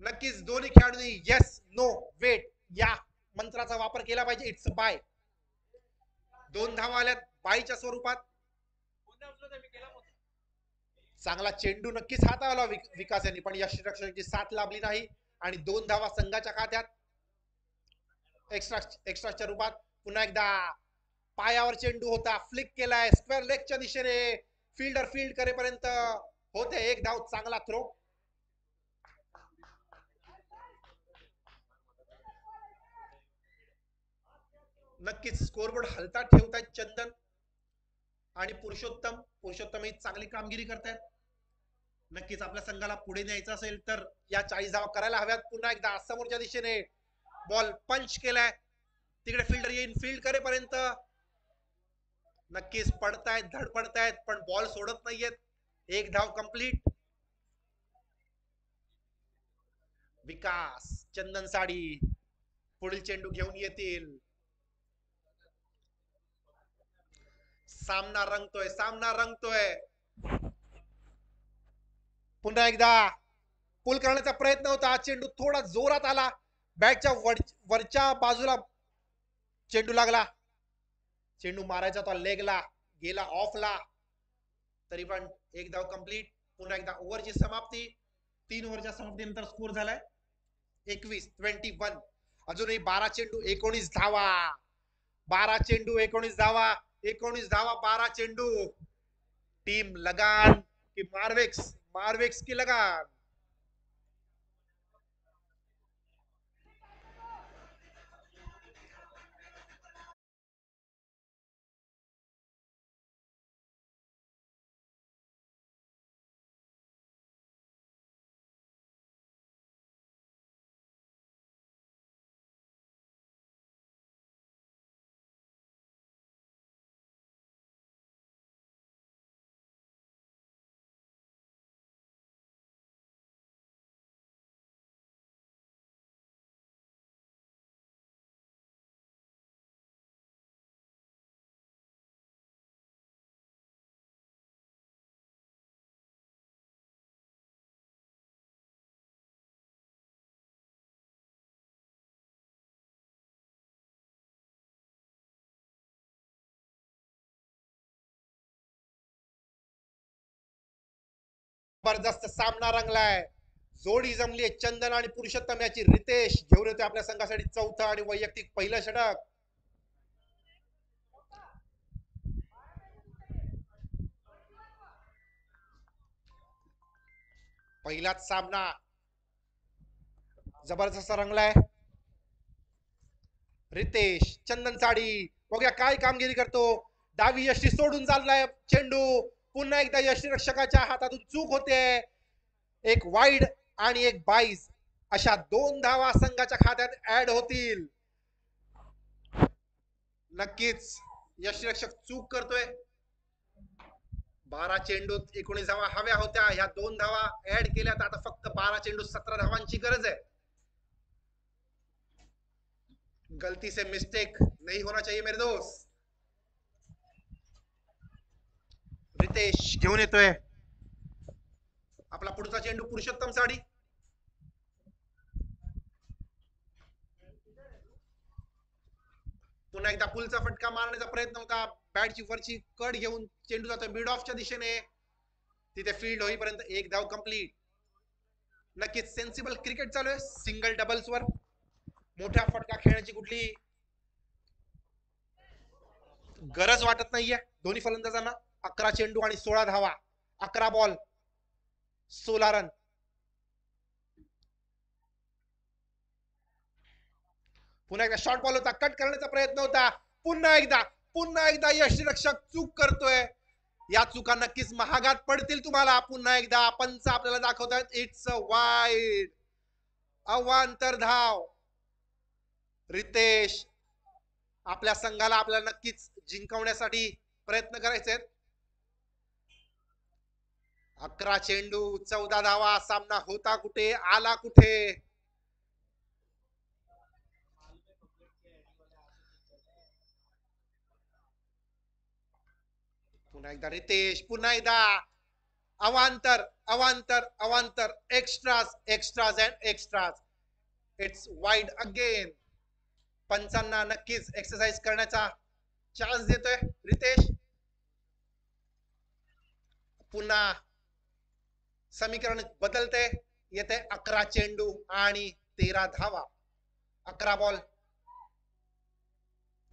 नक्कीच दोन्ही खेळाडूंनी येस नो वेट या मंत्राचा वापर केला पाहिजे. It's by. 2 धावा आल्यात बायच्या स्वरूपात. चांगला चेंडू नक्कीच हाताळला विकास यांनी, पण यष्टीरक्षणाची साथ लाभली नाही आणि 2 धावा संघाच्या खात्यात एक्स्ट्राच्या रूपात. पुन्हा एकदा पायावर चेंडू होता, फ्लिक केलाय स्क्वेअर लेगच्या दिशेने. फिल्डर फील्ड करेपर्यंत होते 1 धाव. चांगला थ्रो. नक्कीच स्कोरबोर्ड हलता ठेवतायत चंदन आणि पुरुषोत्तम ही चांगली कामगिरी करतायत. नक्कीच आपल्या संघाला पुढे न्यायचं असेल तर या 40 धावा करायला हव्यात. पुन्हा एकदा समोरच्या दिशेने बॉल पंच केलाय. तिकडे फिल्डर येईन फील्ड करेपर्यंत. नक्कीच धडपडतायत पण बॉल सोडत नाहीयेत. 1 धाव कंप्लीट. विकास चंदन साडी पुढील चेंडू घेऊन येतील. सामना रंगतोय. पुन्हा एकदा पुल करण्याचा प्रयत्न होता. चेंडू थोडा जोरात आला. बॅटच्या वरच्या बाजूला चेंडू लागला. चेंडू मारायचा होता लेगला, गेला ऑफला. तरी पण 1 धाव कंप्लीट. पुन्हा एकदा ओव्हरची समाप्ती. 3 ओव्हरच्या समाप्तीनंतर स्कोर झालाय 21-21. अजूनही 12 चेंडू 19 धावा. 12 चेंडू 19 धावा. 19 धावा 12 चेंडू. टीम लगान की मारवेक्स की लगान. जबरदस्त सामना रंगलाय. जोडी जमली आहे. चंदन आणि पुरुषोत्तम याची. रितेश घेऊन येतोय आपल्या संघासाठी 4थं आणि वैयक्तिक पहिलं षटक. पहिलाच सामना जबरदस्त रंगलाय. रितेश चंदन साडी बघूया काय कामगिरी करतो. डावी यष्टी सोडून चाललाय चेंडू. पुन्हा एकदा यष्टीरक्षकाच्या हातातून चूक होते. एक वाईड आणि एक 22 अशा 2 धावा संघाच्या खात्यात ऍड होतील. नक्कीच यष्टीरक्षक चूक करतोय. 12 चेंडूत 19 धावा हव्या होत्या, ह्या 2 धावा ऍड केल्या तर आता फक्त 12 चेंडूत 17 धावांची गरज आहे. गलती से मिस्टेक नहीं होना चाहिए मेरे दोस्त. रितेश घेऊन येतोय आपला पुढचा चेंडू पुरुषोत्तम साडी. पुन्हा एकदा पुलचा फटका मारण्याचा प्रयत्न होता. बॅटची वरची कड घेऊन चेंडू जातोय मिड ऑफच्या दिशेने. तिथे फील्ड होईपर्यंत एक धाव कंप्लीट. नक्कीच सेन्सिबल क्रिकेट चालू आहे. सिंगल डबल्स वर मोठा फटका खेळण्याची कुठली गरज वाटत नाहीये दोन्ही फलंदाजांना. 11 चेंडू आणि 16 धावा, 11 बॉल 16 रन. पुन्हा एकदा शॉर्ट बॉल होता, कट करण्याचा प्रयत्न होता. पुन्हा एकदा यष्टीरक्षक चूक करतोय. या चुका नक्कीच महागात पडतील तुम्हाला. पुन्हा एकदा पंच आपल्याला दाखवतात इट्स अ वाईड. अवांतर धाव. रितेश आपल्या संघाला आपल्याला नक्कीच जिंकवण्यासाठी प्रयत्न करायचे. 11 चेंडू 14 धावा. सामना होता कुठे आला कुठे. पुन्हा एकदा रितेश, पुन्हा एकदा अवांतर अवांतर अवांतर. Extras and extras. It's wide again. पंचांना नक्कीच एक्सरसाइज करण्याचा चान्स देतोय रितेश. पुन्हा समीकरण बदलते. येते 11 चेंडू आणि 13 धावा, 11 बॉल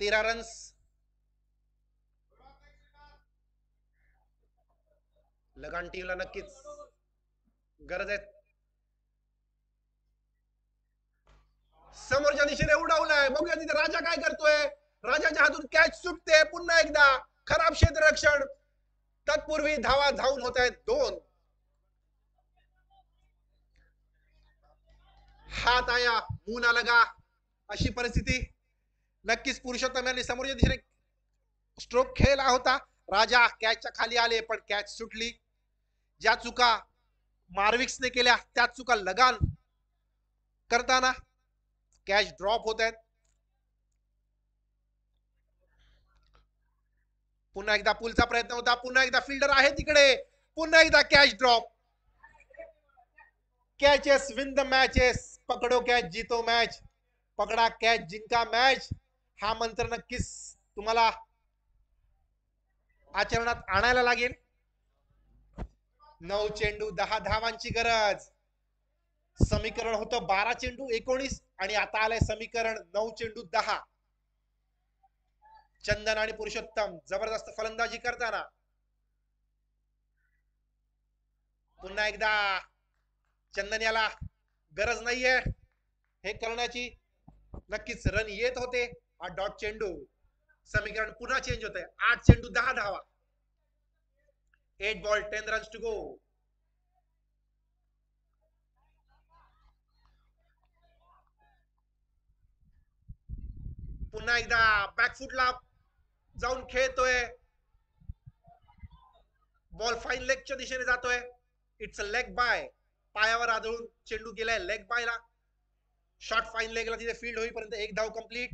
13 रन्स. लगान टीमला नक्कीच गरज आहे. समोरच्या दिशेने उडवलाय. बघूया तिथे राजा काय करतोय. राजाच्या हातून कॅच सुटते. पुन्हा एकदा खराब क्षेत्ररक्षण. तत्पूर्वी धावा धावून होत आहेत 2. हात आया मुंह ना लगा अशी परिस्थिती. नक्कीच पुरुषोत्तम यांनी समोरच्या दिशेने स्ट्रोक खेळला होता. राजा कॅचच्या खाली आले पण कॅच सुटली. ज्या चुका मार्विक्सने केल्या त्या चुका लगान करताना कॅच ड्रॉप होत आहेत. पुन्हा एकदा पुलचा प्रयत्न होता. पुन्हा एकदा फिल्डर आहे तिकडे. पुन्हा एकदा catch drop. Catches win the matches. पकड़ो कैच जीतो मैच. पकडा कॅच जिंका मॅच. हा मंत्र नक्कीच तुम्हाला आचरणात आणायला लागेल. 9 चेंडू 10 धावांची गरज. समीकरण होतं 12 चेंडू 19 आणि आता आलंय समीकरण 9 चेंडू 10. चंदन आणि पुरुषोत्तम जबरदस्त फलंदाजी करताना. पुन्हा एकदा चंदन याला गरज नाहीये हे करण्याची. नक्कीच रन येत होते. हा डॉट चेंडू. समीकरण पुन्हा चेंज होत आहे. 8 चेंडू 10 धावा, 8 बॉल 10 रन्स टू गो. पुन्हा एकदा बॅकफुटला जाऊन खेळतोय. बॉल फाईन लेगच्या दिशेने जातोय. It's a leg bye. पायावर आदळून चेंडू गेलाय लेग बायला. शॉट फाईन लेगला तिथे फील्ड होईपर्यंत एक धाव कंप्लीट.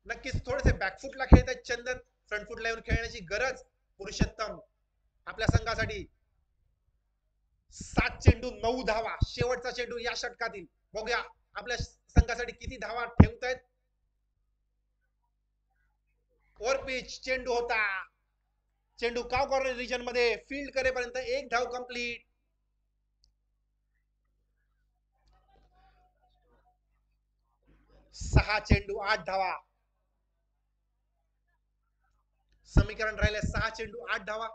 नक्कीच थोडेसे बॅकफुटला खेळत आहेत चंदन. फ्रंटफुटला येऊन खेळण्याची गरज पुरुषोत्तम आपल्या संघासाठी. 7 चेंडू 9 धावा. शेवटचा चेंडू या षटकातील. बघूया आपल्या संघासाठी किती धावा ठेवतायत. ओव्हर पिच चेंडू होता. चेंडू काव कॉर्नर रिजन मध्ये फील्ड करेपर्यंत एक धाव कंप्लीट. सहा चेंडू 8 धावा. समीकरण राहिले 6 चेंडू 8 धावा.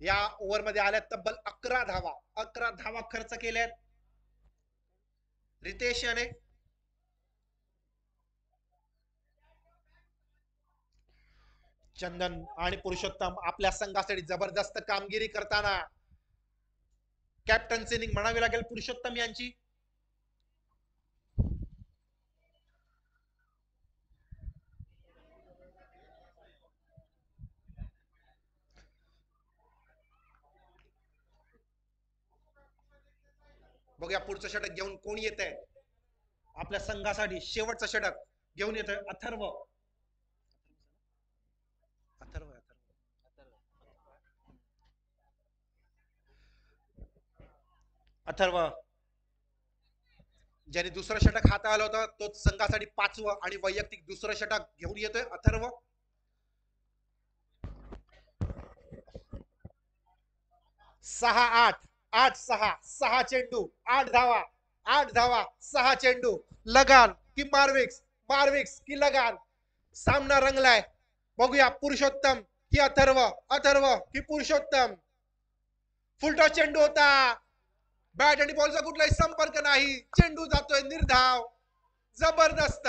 या ओव्हर मध्ये आल्या तब्बल 11 धावा. 11 धावा खर्च केल्यात रितेश याने. चंदन आणि पुरुषोत्तम आपल्या संघासाठी जबरदस्त कामगिरी करताना. कॅप्टन्सी इनिंग म्हणावी लागेल पुरुषोत्तम यांची. बघूया पुढचं षटक घेऊन कोण येत आहे आपल्या संघासाठी. शेवटचं षटक घेऊन येतोय अथर्व. अथर्व अथर्व ज्याने दुसरं षटक हाताळलं होतं तो संघासाठी 5वं आणि वैयक्तिक दुसरं षटक घेऊन येतोय अथर्व. 6-8, 8-6, 6 चेंडू 8 धावा, 8 धावा 6 चेंडू. लगान की मार्विक्स, मार्विक्स की लगान. सामना रंगलाय. बघूया पुरुषोत्तम की अथर्व, अथर्व की पुरुषोत्तम. फुलटॉस चेंडू होता. बॅट आणि बॉलचा कुठलाही संपर्क नाही. चेंडू जातोय निर्धाव. जबरदस्त.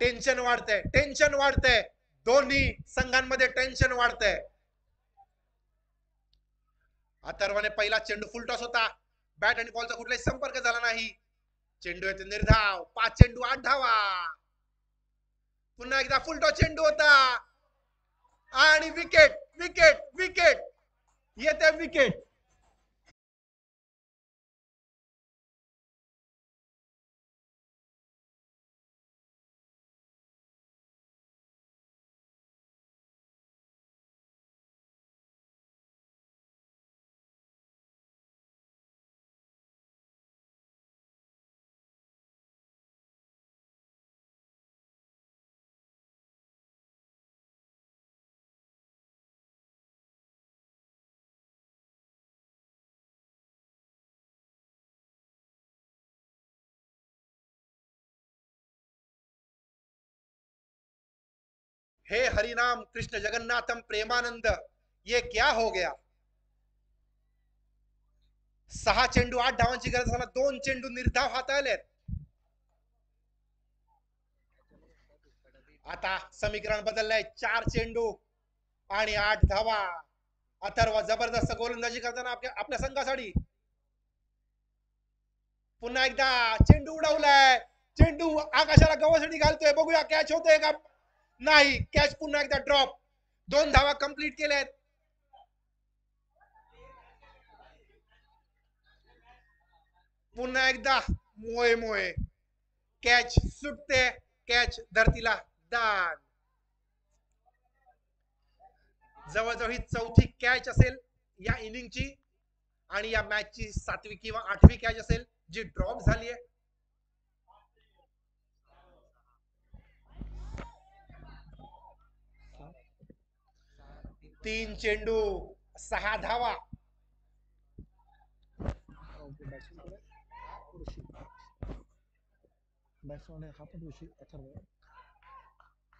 टेन्शन वाढतंय, टेन्शन वाढतंय. दोन्ही संघांमध्ये टेन्शन वाढतंय. अथर्वने पहिला चेंडू फुलटॉस होता. बॅट आणि बॉलचा कुठलाही संपर्क झाला नाही. चेंडू येते निर्धाव. 5 चेंडू 8 धावा. पुन्हा एकदा फुलटॉस चेंडू होता आणि विकेट, विकेट, विकेट. येते विकेट. हे हरिनाम कृष्ण जगन्नाथम प्रेमानंद, ये क्या हो गया. 6 चेंडू 8 धावांची गरज असताना 2 चेंडू निर्धाव हाताळलेत. आता समीकरण बदललंय. 4 चेंडू आणि 8 धावा. अथर्व जबरदस्त गोलंदाजी करताना आपल्या संघासाठी. पुन्हा एकदा चेंडू उडवलाय. चेंडू आकाशाला गवसणी घालतोय. बघूया कॅच होतोय का नाही. कॅच पुन्हा एकदा ड्रॉप. 2 धावा कंप्लीट केल्यात. पुन्हा एकदा मोये मोये. कॅच सुटते. कॅच धरतीला दान. जवळजवळ ही 4थी कॅच असेल या इनिंगची आणि या मॅचची 7वी किंवा 8वी कॅच असेल जी ड्रॉप झाली आहे. 3 चेंडू 6 धावा.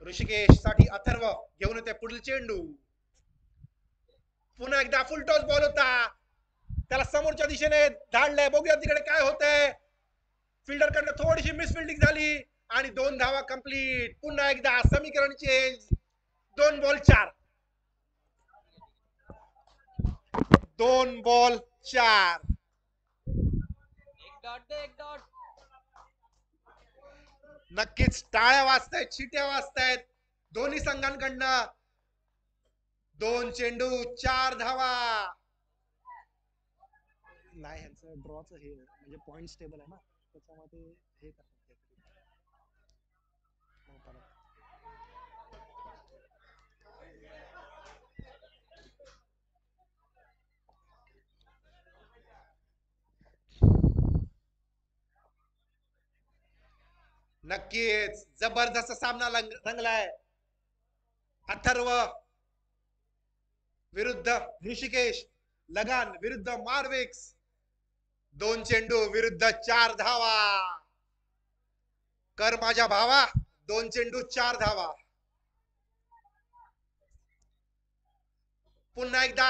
ऋषिकेश साठी अथर्व घेऊन येते पुढील चेंडू. पुन्हा एकदा फुलटॉस बॉल होता. त्याला समोरच्या दिशेने धाडलंय. बघूया तिकडे काय होतंय. फिल्डर कडनं थोडीशी मिसफिल्डिंग झाली आणि 2 धावा कंप्लीट. पुन्हा एकदा समीकरण चेंज. 2 बॉल 4. 2 बॉल 4. एक डॉट. नक्कीच टाळ्या वाजतायत, शिट्या वाजतायत दोन्ही संघांकडनं. 2 चेंडू 4 धावा. नाही ह्यांचं ड्रॉच हे म्हणजे पॉइंट्स टेबल आहे ना त्याच्यामध्ये हे करतात नक्कीच जबरदस्त सामना रंगलाय. अथर्व विरुद्ध ऋषिकेश, लगान विरुद्ध मार्विक्स. 2 चेंडू विरुद्ध 4 धावा. कर माझ्या भावा. 2 चेंडू 4 धावा. पुन्हा एकदा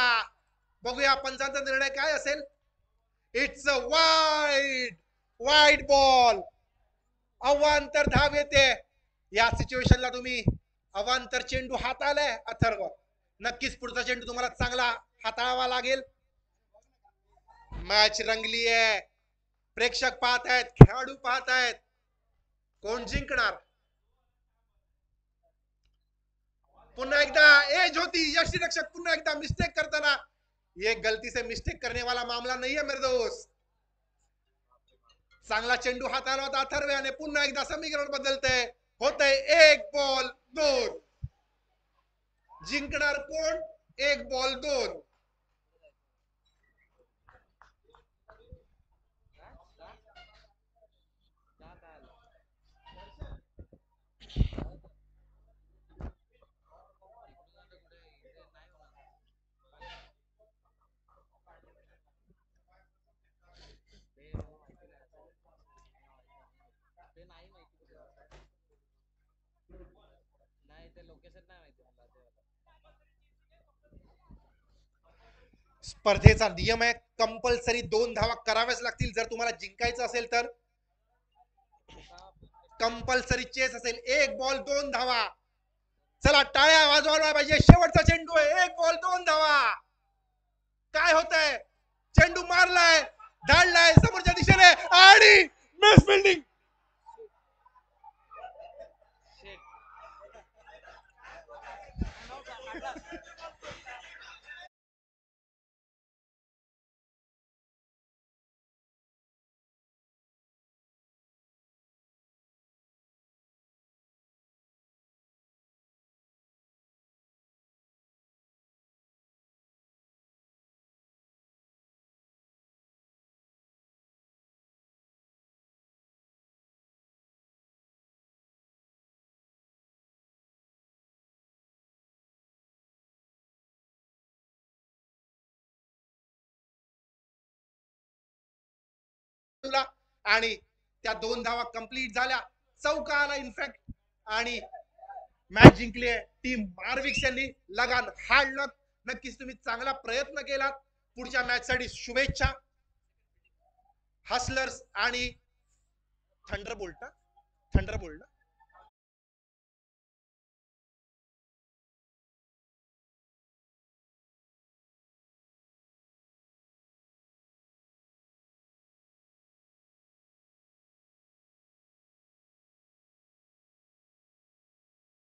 बघूया पंचांचा निर्णय काय असेल. It's a wide, wide ball. अवांतर धाव येते. या सिच्युएशनला तुम्ही अवांतर चेंडू हाताळलाय अथर्व. नक्कीच पुढचा चेंडू तुम्हाला चांगला हाताळावा लागेल. मॅच रंगली आहे. प्रेक्षक पाहत आहेत, खेळाडू पाहत आहेत. कोण जिंकणार. पुन्हा एकदा एज होती. यष्टीरक्षक पुन्हा एकदा मिस्टेक करताना ये गलती से मिस्टेक करने वाला मामला नहीं है मेरे दोस्त. चांगला चेंडू हाताळला होता अथर्व याने. पुन्हा एकदा समीकरण बदलतंय. होतंय 1 बॉल 2. जिंकणार कोण? 1 बॉल 2. स्पर्धेचा नियम आहे, कंपल्सरी 2 धावा कराव्याच लागतील जर तुम्हाला जिंकायचं असेल तर. कंपल्सरी चेस असेल. 1 बॉल 2 धावा. चला टाळ्या वाजवायला पाहिजे. शेवटचा चेंडू आहे. 1 बॉल 2 धावा. काय होतंय? चेंडू मारलाय, धाडलाय समोरच्या दिशेने आणि मिस फिल्डिंग. आणि त्या 2 धावा कंप्लीट झाल्या. चौका आला इनफॅक्ट आणि मॅच जिंकली आहे टीम मार्विक्स यांनी. लगान हार्ड लक. नक्कीच तुम्ही चांगला प्रयत्न केलात. पुढच्या मॅच साठी शुभेच्छा. हसलर्स आणि थंडरबोल्ट